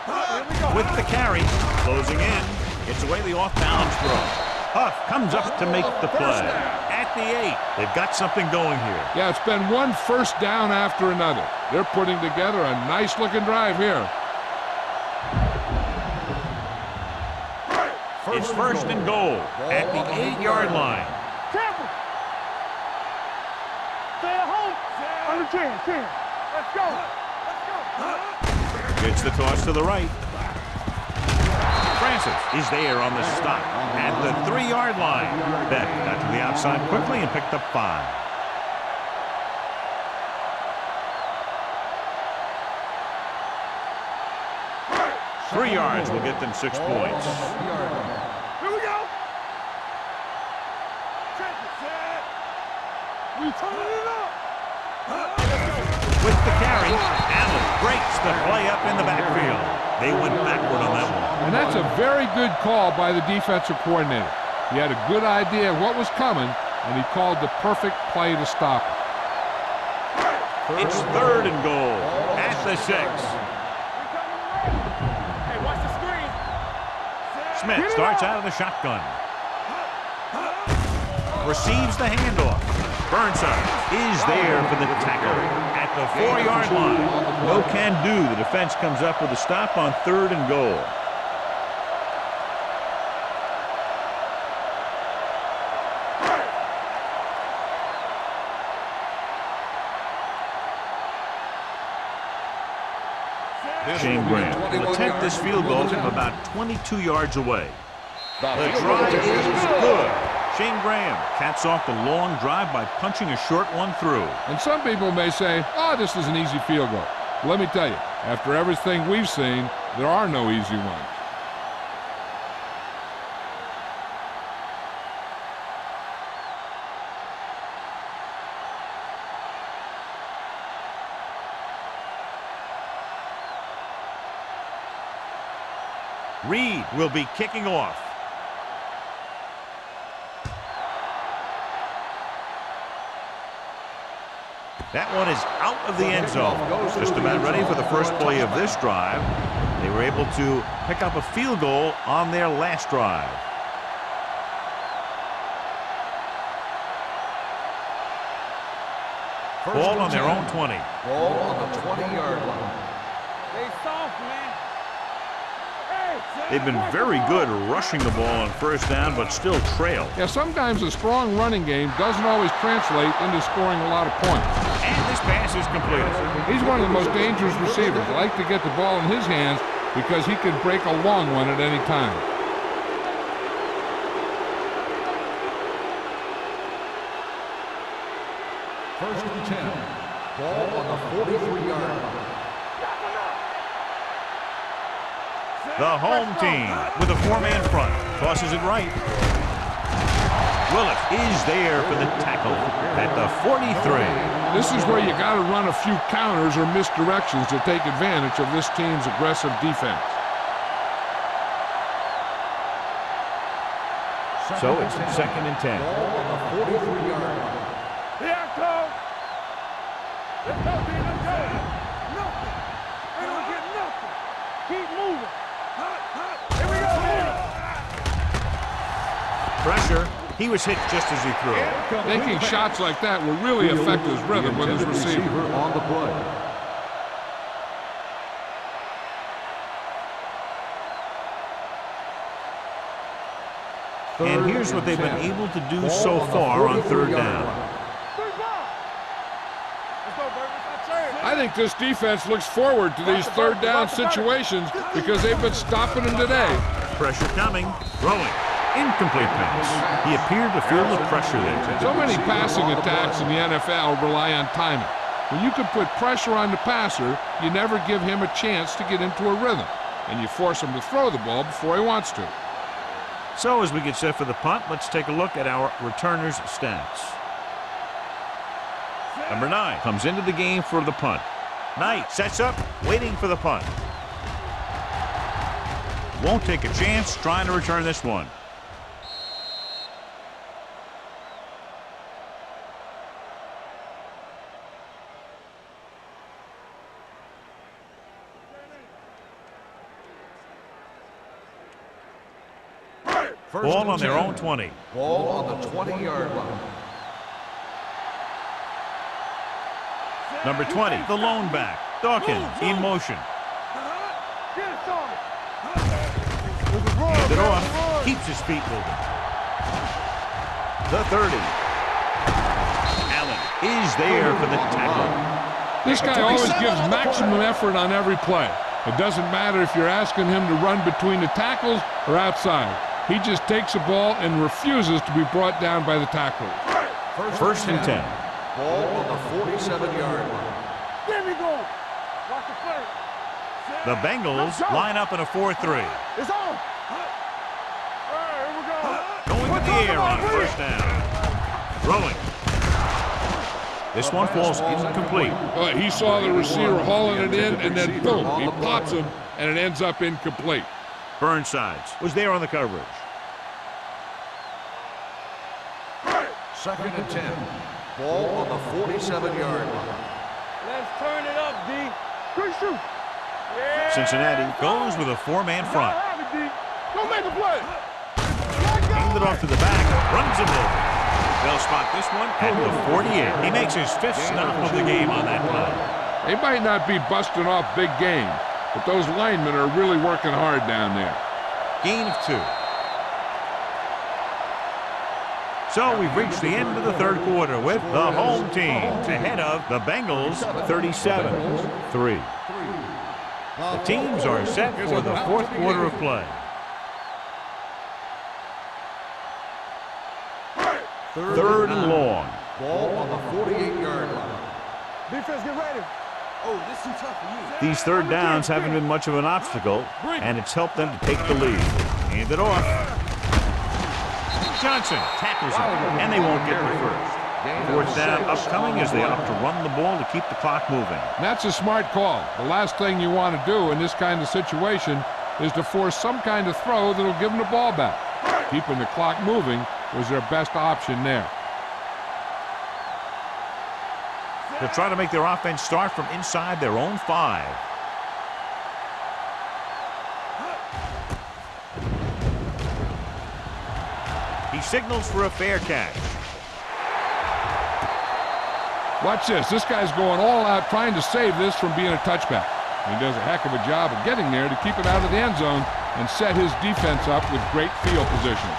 Here we go. With the carry, closing in, gets away the off-balance throw. Huff comes up to make the play. At the 8, they've got something going here. Yeah, it's been one first down after another. They're putting together a nice-looking drive here. It's first and goal at the 8-yard line. Careful. 10. Let's go. Gets the toss to the right. Francis is there on the stop at the 3-yard line. Beck got to the outside quickly and picked up 5. Three yards will get them 6 points. Here we go. We turning it up. With the carry, Allen breaks the play up in the backfield. They went backward on that one. And that's a very good call by the defensive coordinator. He had a good idea of what was coming, and he called the perfect play to stop it. It's 3rd and goal at the 6. Hey, watch the screen. Smith starts out of the shotgun. Receives the handoff. Burnside is there for the tackle at the 4-yard line. No can do. The defense comes up with a stop on 3rd and goal. Shane Graham will attempt this field goal from about 22 yards away. The drive is good. Shane Graham caps off the long drive by punching a short one through. And some people may say, oh, this is an easy field goal. Let me tell you, after everything we've seen, there are no easy ones. Reed will be kicking off. That one is out of the end zone. Just about ready for the first play of this drive. They were able to pick up a field goal on their last drive. Ball on their own 20. Ball on the 20-yard line. Stay soft, man. They've been very good rushing the ball on first down, but still trail. Yeah, sometimes a strong running game doesn't always translate into scoring a lot of points. And this pass is completed. He's one of the most dangerous receivers. I like to get the ball in his hands because he can break a long one at any time. First and 10. Ball on the 43-yard line. The home team with a 4-man front tosses it right. Willis is there for the tackle at the 43. This is where you got to run a few counters or misdirections to take advantage of this team's aggressive defense. So it's 2nd and 10. Ball on the 43-yard line. Here I come. Let's go, D. Let's go. Nothing. They don't get nothing. Keep moving. Here we go, man. Pressure. He was hit just as he threw. Making shots like that will really affect his rhythm with his receiver. On the play. And here's what they've been able to do so far on 3rd down. I think this defense looks forward to these 3rd down situations because they've been stopping them today. Pressure coming. Throwing. Incomplete pass. He appeared to feel the pressure there. So many passing attacks in the NFL rely on timing. When you can put pressure on the passer, you never give him a chance to get into a rhythm, and you force him to throw the ball before he wants to. So as we get set for the punt, let's take a look at our returners' stats. Number 9 comes into the game for the punt. Knight sets up, waiting for the punt. Won't take a chance trying to return this one. Ball on their own 20. Ball on the 20-yard line. Number 20, the lone back. Dawkins in motion. Hand it off. Keeps his feet moving. The 30. Allen is there for the tackle. This guy always gives maximum effort on every play. It doesn't matter if you're asking him to run between the tackles or outside. He just takes the ball and refuses to be brought down by the tackler. First and 10. Ball on the 47-yard line. There we go. Watch the play. The Bengals line up in a 4-3. It's on. All right, here we go. Going to the air on first down. Throwing. This one falls incomplete. He saw the receiver hauling it in, and then boom, he pops him, and it ends up incomplete. Burnsides was there on the coverage. Second and 10. Ball on the 47-yard line. Let's turn it up, D. Good shoot. Yeah. Cincinnati goes with a 4-man front. Don't make a play. Handed it off to the back, runs him over. They'll spot this one at the 48. He makes his 5th stop of the game on that play. They might not be busting off big game, but those linemen are really working hard down there. Gain of 2. So we've reached the end of the third quarter with the home team ahead of the Bengals 37-3. The teams are set for the fourth quarter of play. Third and long. Ball on the 48-yard line. Defense, get ready. Oh, this is too tough for you. These third downs haven't been much of an obstacle, and it's helped them to take the lead. Hand it off. Johnson tackles him, and they won't get the first. Fourth down upcoming as they opt to run the ball to keep the clock moving. That's a smart call. The last thing you want to do in this kind of situation is to force some kind of throw that'll give them the ball back. Keeping the clock moving was their best option there. They'll try to make their offense start from inside their own 5. He signals for a fair catch. Watch this. This guy's going all out trying to save this from being a touchback. He does a heck of a job of getting there to keep it out of the end zone and set his defense up with great field position.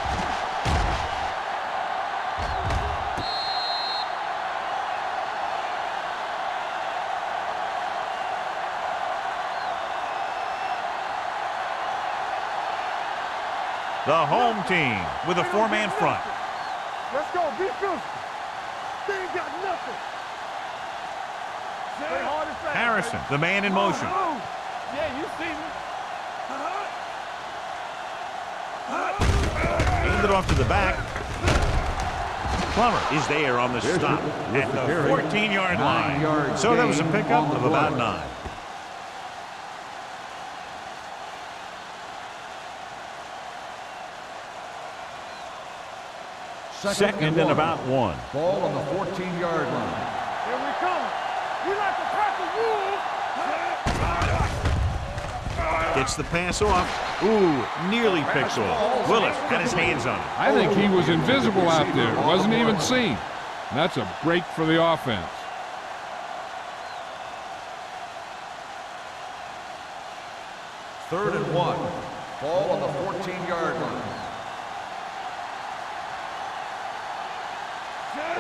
The home team with a 4-man front. Let's go, defense. They ain't got nothing. Play hard and fast. Harrison, the man in motion. Yeah, you see me. Handed off to the back. Plummer is there on the stop at the 14-yard line. So that was a pickup of about 9. Second and about 1. Ball on the 14-yard line. Here we come. We like to crack the wolves. Gets the pass off. Ooh, nearly picks off. Willis had his hands on it. I think he was invisible out there. Wasn't even seen. And that's a break for the offense. Third and 1. Ball on the 14-yard line.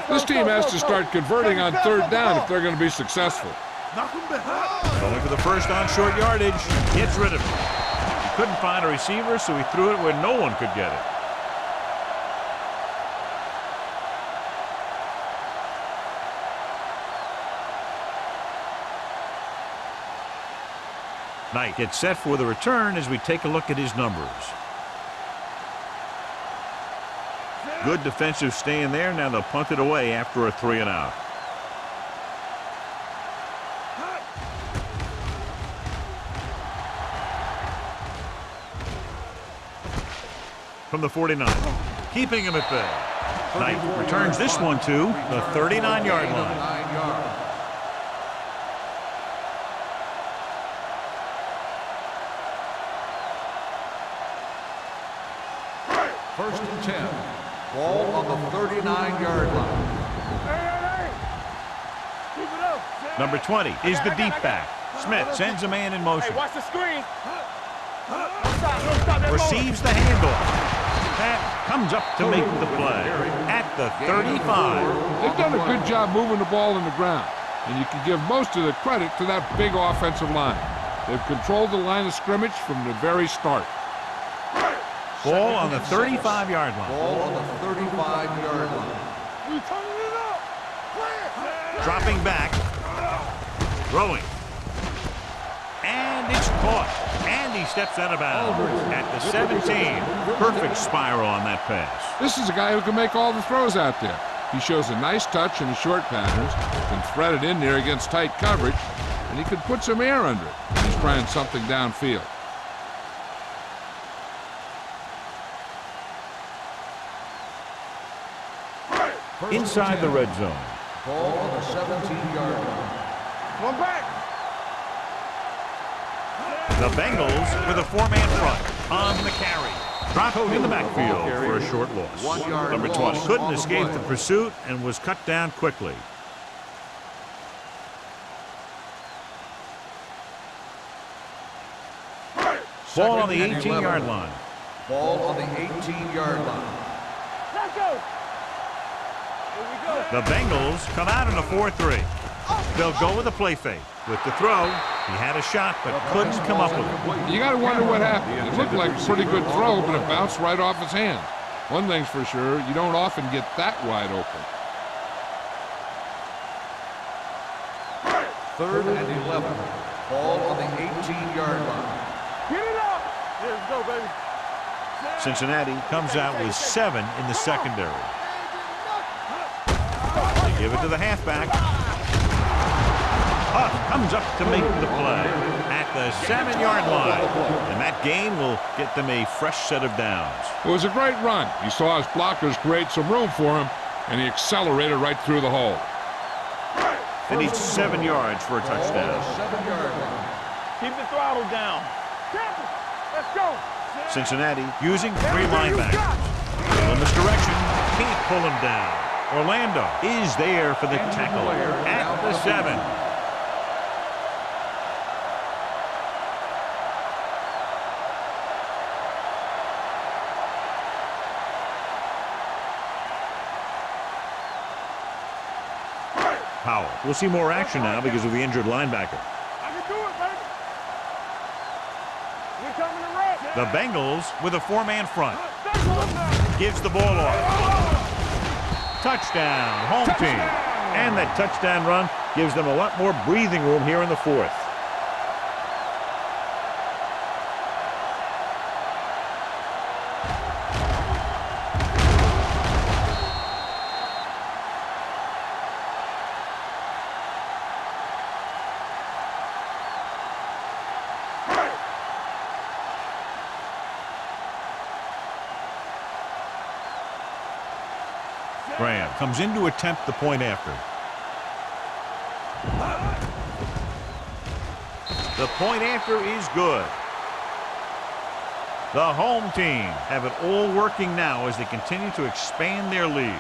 This team has to start converting on third down if they're going to be successful. Going for the first on short yardage. Gets rid of it. He couldn't find a receiver, so he threw it where no one could get it. Knight gets set for the return as we take a look at his numbers. Good defensive stand there. Now they'll punt it away after a 3 and out. From the 49, keeping him at bay. Knight returns this one to the 39-yard line. 9 yards. First and 10. Ball on the 39-yard line. Hey. Keep it up. Number 20 is the deep back. Smith sends a man in motion. Hey, watch the screen. Don't stop that Receives the handoff. That comes up to make the play at the 35. They've done a good job moving the ball in the ground, and you can give most of the credit to that big offensive line. They've controlled the line of scrimmage from the very start. Ball on the 35-yard line. Ball on the 35-yard line. We turning it up. Clear. Dropping back. Throwing. And it's caught. And he steps out of bounds at the 17. Perfect spiral on that pass. This is a guy who can make all the throws out there. He shows a nice touch in the short patterns, can thread it in there against tight coverage, and he can put some air under it when he's trying something downfield. Inside the red zone. Ball on the 17-yard line. One back. The Bengals with a four-man front on the carry. Dropped in the backfield for a short loss. 1 yard Number loss 20 couldn't on the escape play. the pursuit and was cut down quickly. Ball on the 18-yard line. Ball on the 18-yard line. Let's go. Here we go. The Bengals come out in a 4-3. They'll go with a play fake. With the throw, he had a shot but couldn't come up with it. You got to wonder what happened. It looked like a pretty good throw, but it bounced right off his hand. One thing's for sure, you don't often get that wide open. 3rd and 11. Ball on the 18-yard line. Get it up. Here we go, baby. Cincinnati comes out with 7 in the secondary. They give it to the halfback. Huff comes up to make the play at the 7-yard line. And that gain will get them a fresh set of downs. It was a great run. He saw his blockers create some room for him, and he accelerated right through the hole. They need 7 yards for a touchdown. 7-yard line. Keep the throttle down. Let's go. Cincinnati using 3 linebackers. In this direction, can't pull him down. Orlando is there for the tackle at the 7. Powell. We'll see more action now because of the injured linebacker. I can do it, baby. We're coming to red. The Bengals with a 4-man front. Gives the ball off. Touchdown, home team. And that touchdown run gives them a lot more breathing room here in the 4th. Graham comes in to attempt the point after. The point after is good. The home team have it all working now as they continue to expand their lead.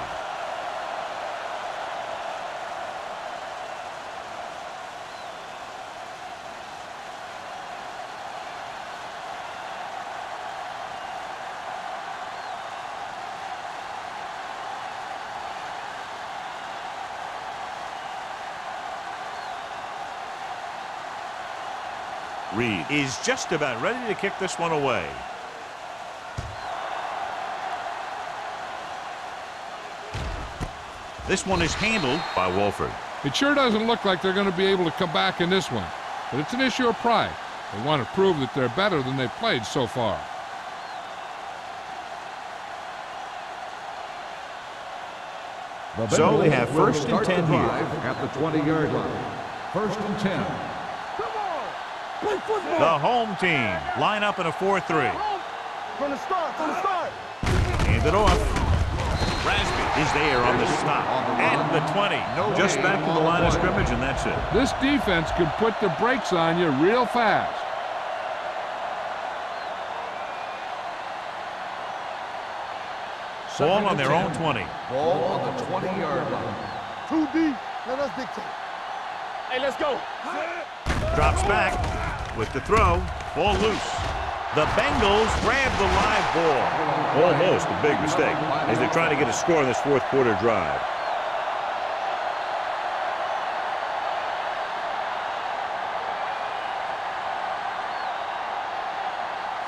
Reed is just about ready to kick this one away. This one is handled by Wolford. It sure doesn't look like they're going to be able to come back in this one, but it's an issue of pride. They want to prove that they're better than they've played so far. So they have 1st and 10 here. At the 20-yard line. 1st and 10. Play football. The home team line up in a 4-3. From the start, from the start. Hand it off. Rasby is there on the stop at the 20. Just back to the line of scrimmage, and that's it. This defense can put the brakes on you real fast. Ball on their own 20. Ball on the 20-yard line. Too deep. Let us dictate. Hey, let's go. Drops back with the throw. Ball loose. The Bengals grab the live ball. Almost a big mistake as they're trying to get a score in this fourth quarter drive.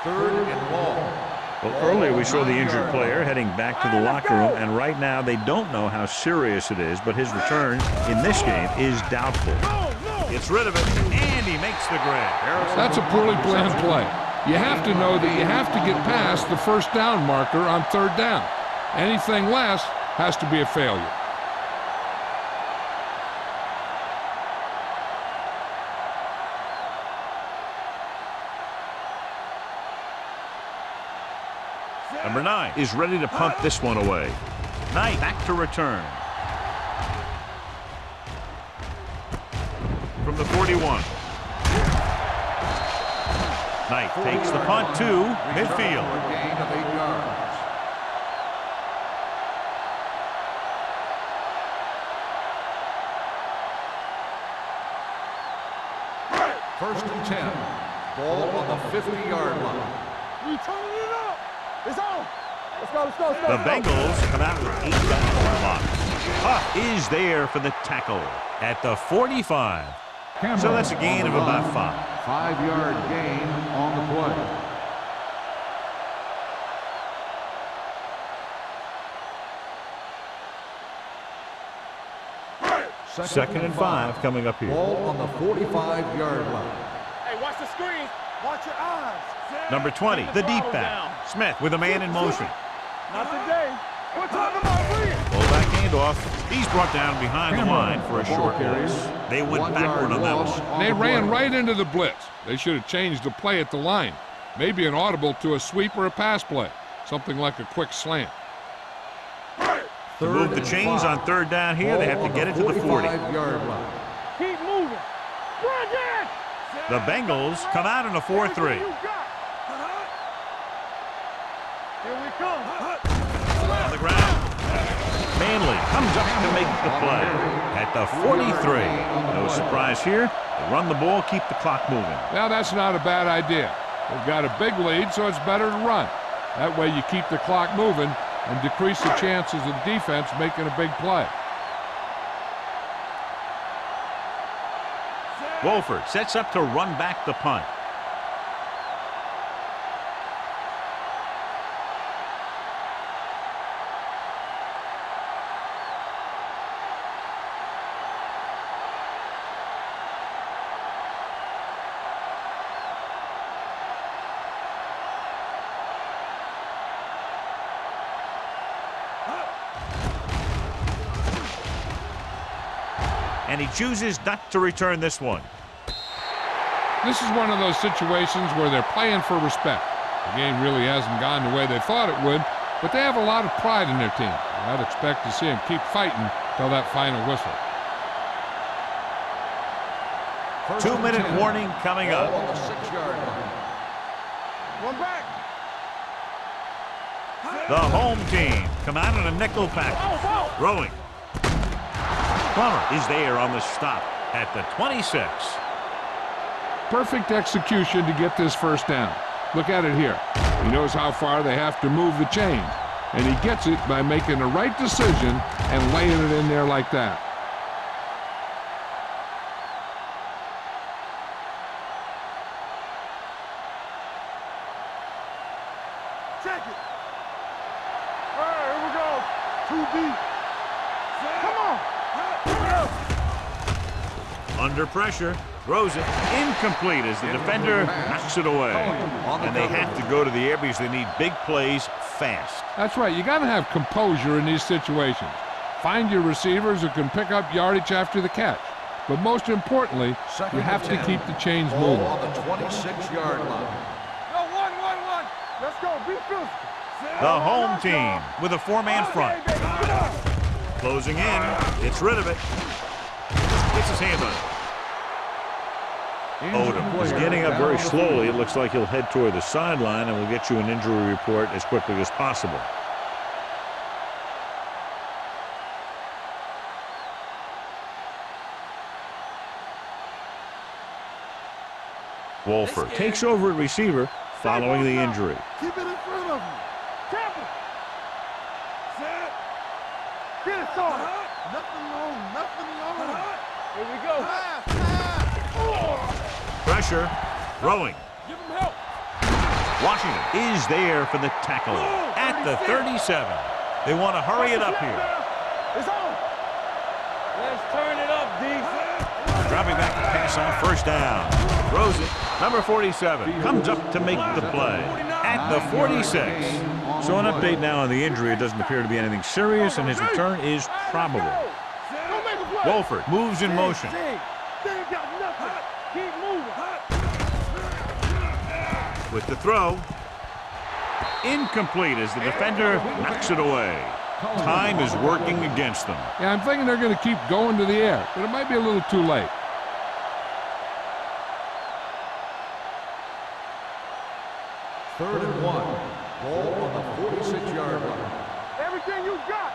Third and long. Well, earlier we saw the injured player heading back to the locker room, and right now they don't know how serious it is, but his return in this game is doubtful. Gets rid of it, and he makes the grab. That's a poorly planned play. You have to know that you have to get past the first down marker on third down. Anything less has to be a failure. Number 9 is ready to punt this one away. Knight back to return. From the 41. Knight takes the punt to midfield. A gain of 8 yards. First and 10. Ball on the 50-yard line. We turning it up. It's on. Let's go, let's go, let's go. The Bengals come out with 8 guys in the box. Huff is there for the tackle at the 45. So that's a gain of about 5. 5-yard gain on the play. Second and 5 coming up here. Ball on the 45-yard line. Hey, watch the screen. Watch your eyes. Number 20, the deep back. Smith with a man in motion. Not today. We're talking about Reed. Fullback handoff. He's brought down behind the line for a short loss. They went backward on that one. They ran right into the blitz. They should have changed the play at the line. Maybe an audible to a sweep or a pass play. Something like a quick slant. To move the chains on third down here, they have to get it to the 40. Keep moving. Run it. The Bengals come out in a 4-3. Here we come. On the ground. Manley comes up to make the play at the 43. No surprise here. They run the ball, keep the clock moving. Now that's not a bad idea. They've got a big lead, so it's better to run. That way you keep the clock moving and decrease the chances of the defense making a big play. Wolford sets up to run back the punt. And he chooses not to return this one. This is one of those situations where they're playing for respect. The game really hasn't gone the way they thought it would, but they have a lot of pride in their team. I'd expect to see them keep fighting till that final whistle. 2-minute warning coming up. On the 6-yard line. One back. The home team come out in a nickel package. Rowing. Plummer is there on the stop at the 26. Perfect execution to get this first down. Look at it here. He knows how far they have to move the chains, and he gets it by making the right decision and laying it in there like that. Check it. All right, here we go. Too deep. Come on. Under pressure, throws it incomplete as the defender knocks it away. And they have to go to the air because they need big plays fast. That's right. You got to have composure in these situations. Find your receivers who can pick up yardage after the catch. But most importantly, you have to keep the chains moving. On the 26-yard line. No, one. Let's go. Be physical. The home team with a 4-man front. Closing in, gets rid of it. Gets his hand on it. Odom is getting up very slowly. It looks like he'll head toward the sideline, and we'll get you an injury report as quickly as possible. Wolford takes over at receiver following the injury. Keep it in front of you. Careful. Set. Get it started. Nothing long, nothing long. Here we go. Pressure, throwing. Give him help. Washington is there for the tackle at the 37. They want to hurry it up here. It's on. Let's turn it up, D. Dropping back to pass on first down. Throws it. Number 47 comes up to make the play at the 46. So an update now on the injury. It doesn't appear to be anything serious, and his return is probable. Wolford moves in motion. With the throw. Incomplete as the defender knocks it away. Time is working against them. Yeah, I'm thinking they're going to keep going to the air, but it might be a little too late. Third and 1. Ball on the 46-yard line. Everything you got.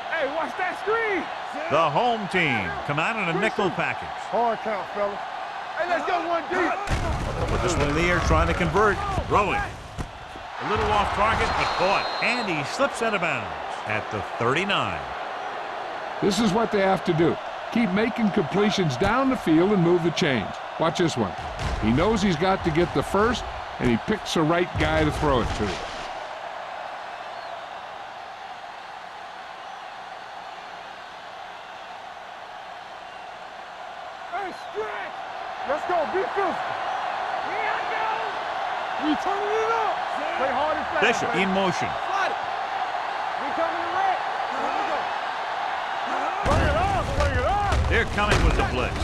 Hey, watch that screen. The home team come out in a nickel package. Hard count, fellas. Hey, let's go one deep. With this one in the air, trying to convert. Throwing. A little off target, but caught. And he slips out of bounds at the 39. This is what they have to do. Keep making completions down the field and move the chains. Watch this one. He knows he's got to get the first, and he picks the right guy to throw it to. Hey, stretch. Let's go. Be physical. Here I go. We turning it up. Play hard and fast. Fisher baby. in motion. Slide it. We coming to red. Here we go. Bring it on. Bring it on. They're coming with the blitz.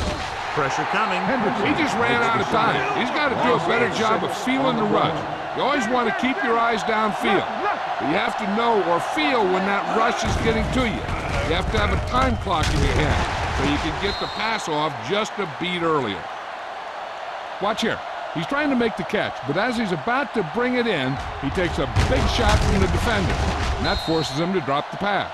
Pressure coming. He just ran out of time. He's got to do a better job of feeling the rush. You always want to keep your eyes downfield. But you have to know or feel when that rush is getting to you. You have to have a time clock in your hand so you can get the pass off just a beat earlier. Watch here. He's trying to make the catch, but as he's about to bring it in, he takes a big shot from the defender, and that forces him to drop the pass.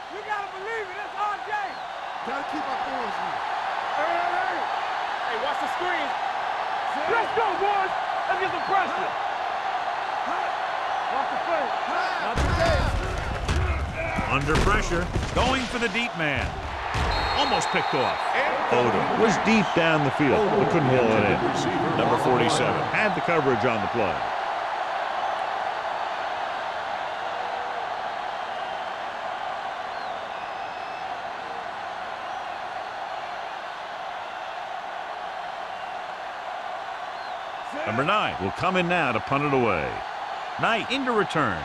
You gotta believe it. That's RJ. Gotta keep our boys here. Hey. Hey, watch the screen. Let's go, boys. Let's get some pressure. Watch the play. Not today. Under pressure. Going for the deep man. Almost picked off. Odom was deep down the field, but couldn't haul it in. Number 47 had the coverage on the play. Number 9 will come in now to punt it away. Knight into return.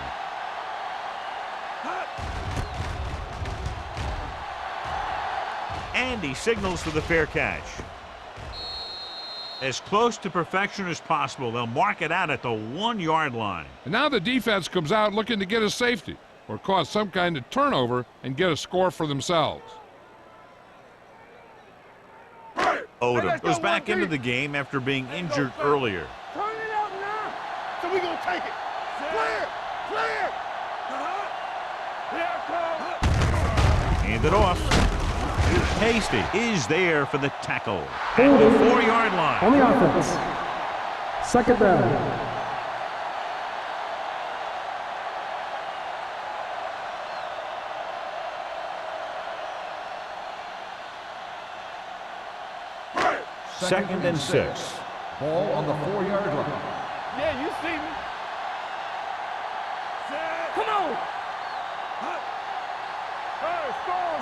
And he signals for the fair catch. As close to perfection as possible, they'll mark it out at the 1-yard line. And now the defense comes out looking to get a safety or cause some kind of turnover and get a score for themselves. Odom goes back into the game after being injured earlier. Turn it out now. So we gonna take it. Clear. Clear. Here it comes. Hand it off. Hasty is there for the tackle at the 4-yard line. On the offense. Second down. Second and 6. Ball on the 4-yard line. Yeah, you see me. Come on. Hey, score.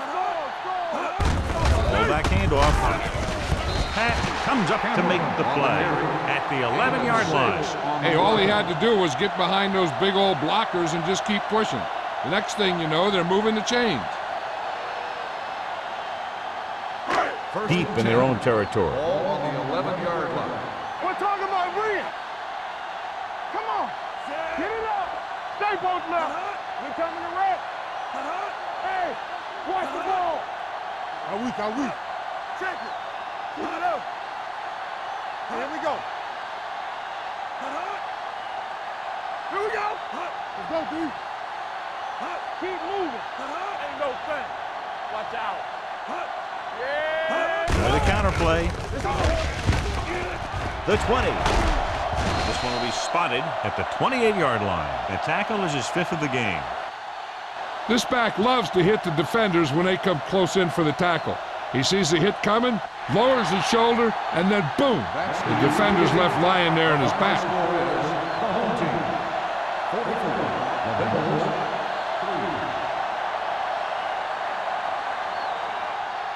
Ball back handoff. Pat comes up to make the play at the 11-yard line. Hey, all he had to do was get behind those big old blockers and just keep pushing. The next thing you know, they're moving the chains. Deep in their own territory. Ball on the 11-yard line. We're talking about Rhea. Come on. Get it up. Stay both left. We're coming to red. Hey, watch the ball. Are we? Check it. Keep it up. Here we go. Here we go. Let's go, D. Keep moving. Ain't no thing. Watch out. With a counter play. The 20. This one will be spotted at the 28-yard line. The tackle is his 5th of the game. This back loves to hit the defenders when they come close in for the tackle. He sees the hit coming, lowers his shoulder, and then boom, the defender's left lying there in his back.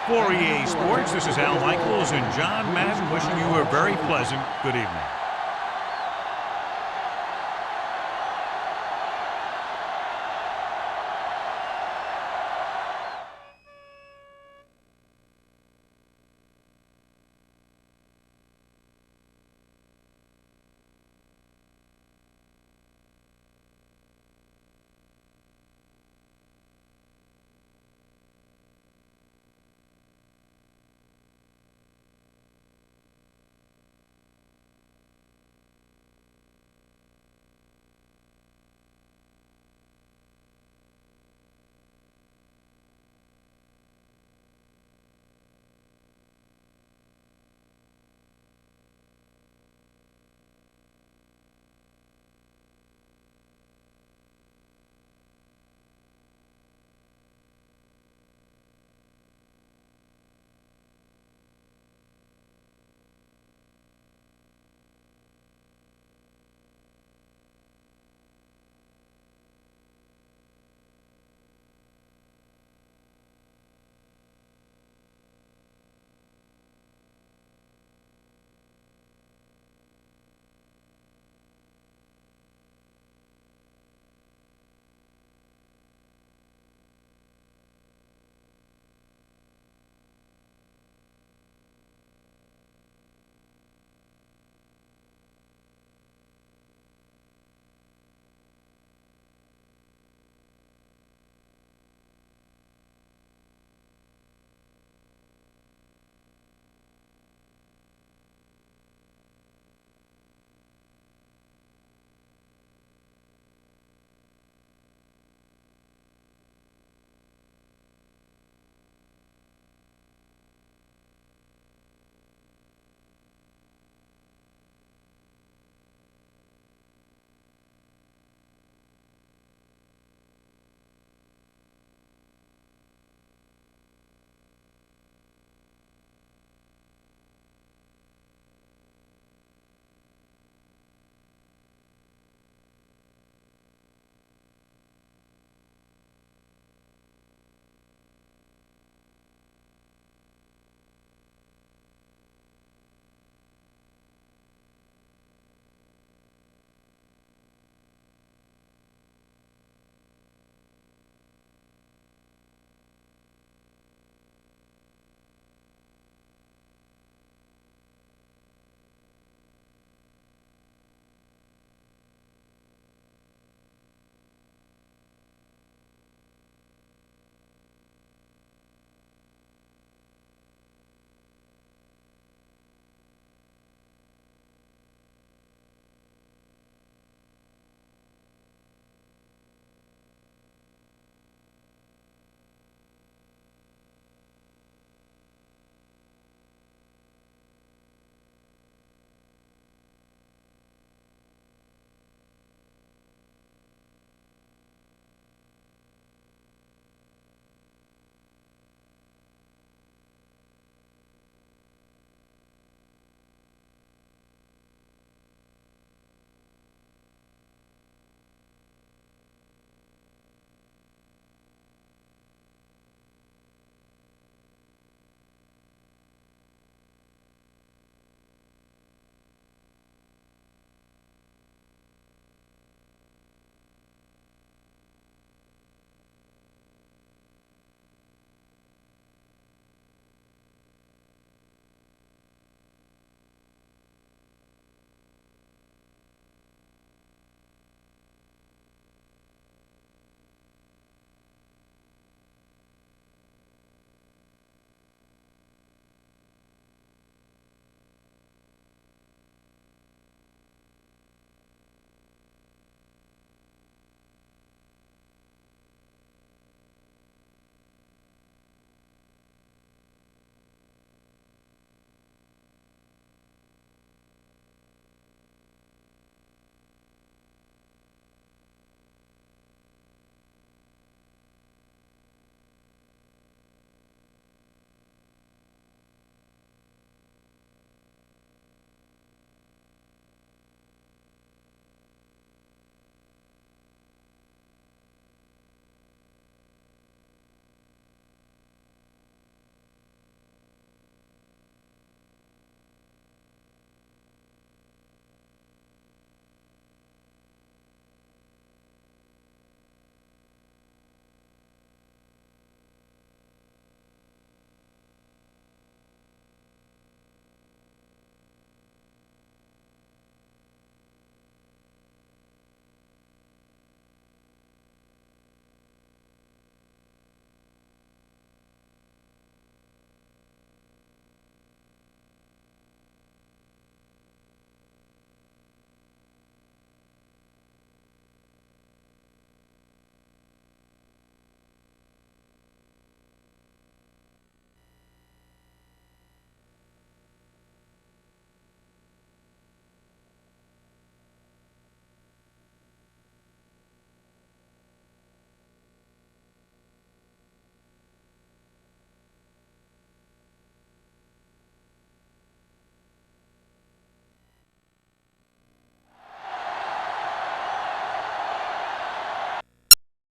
For EA Sports, this is Al Michaels and John Madden wishing you a very pleasant good evening.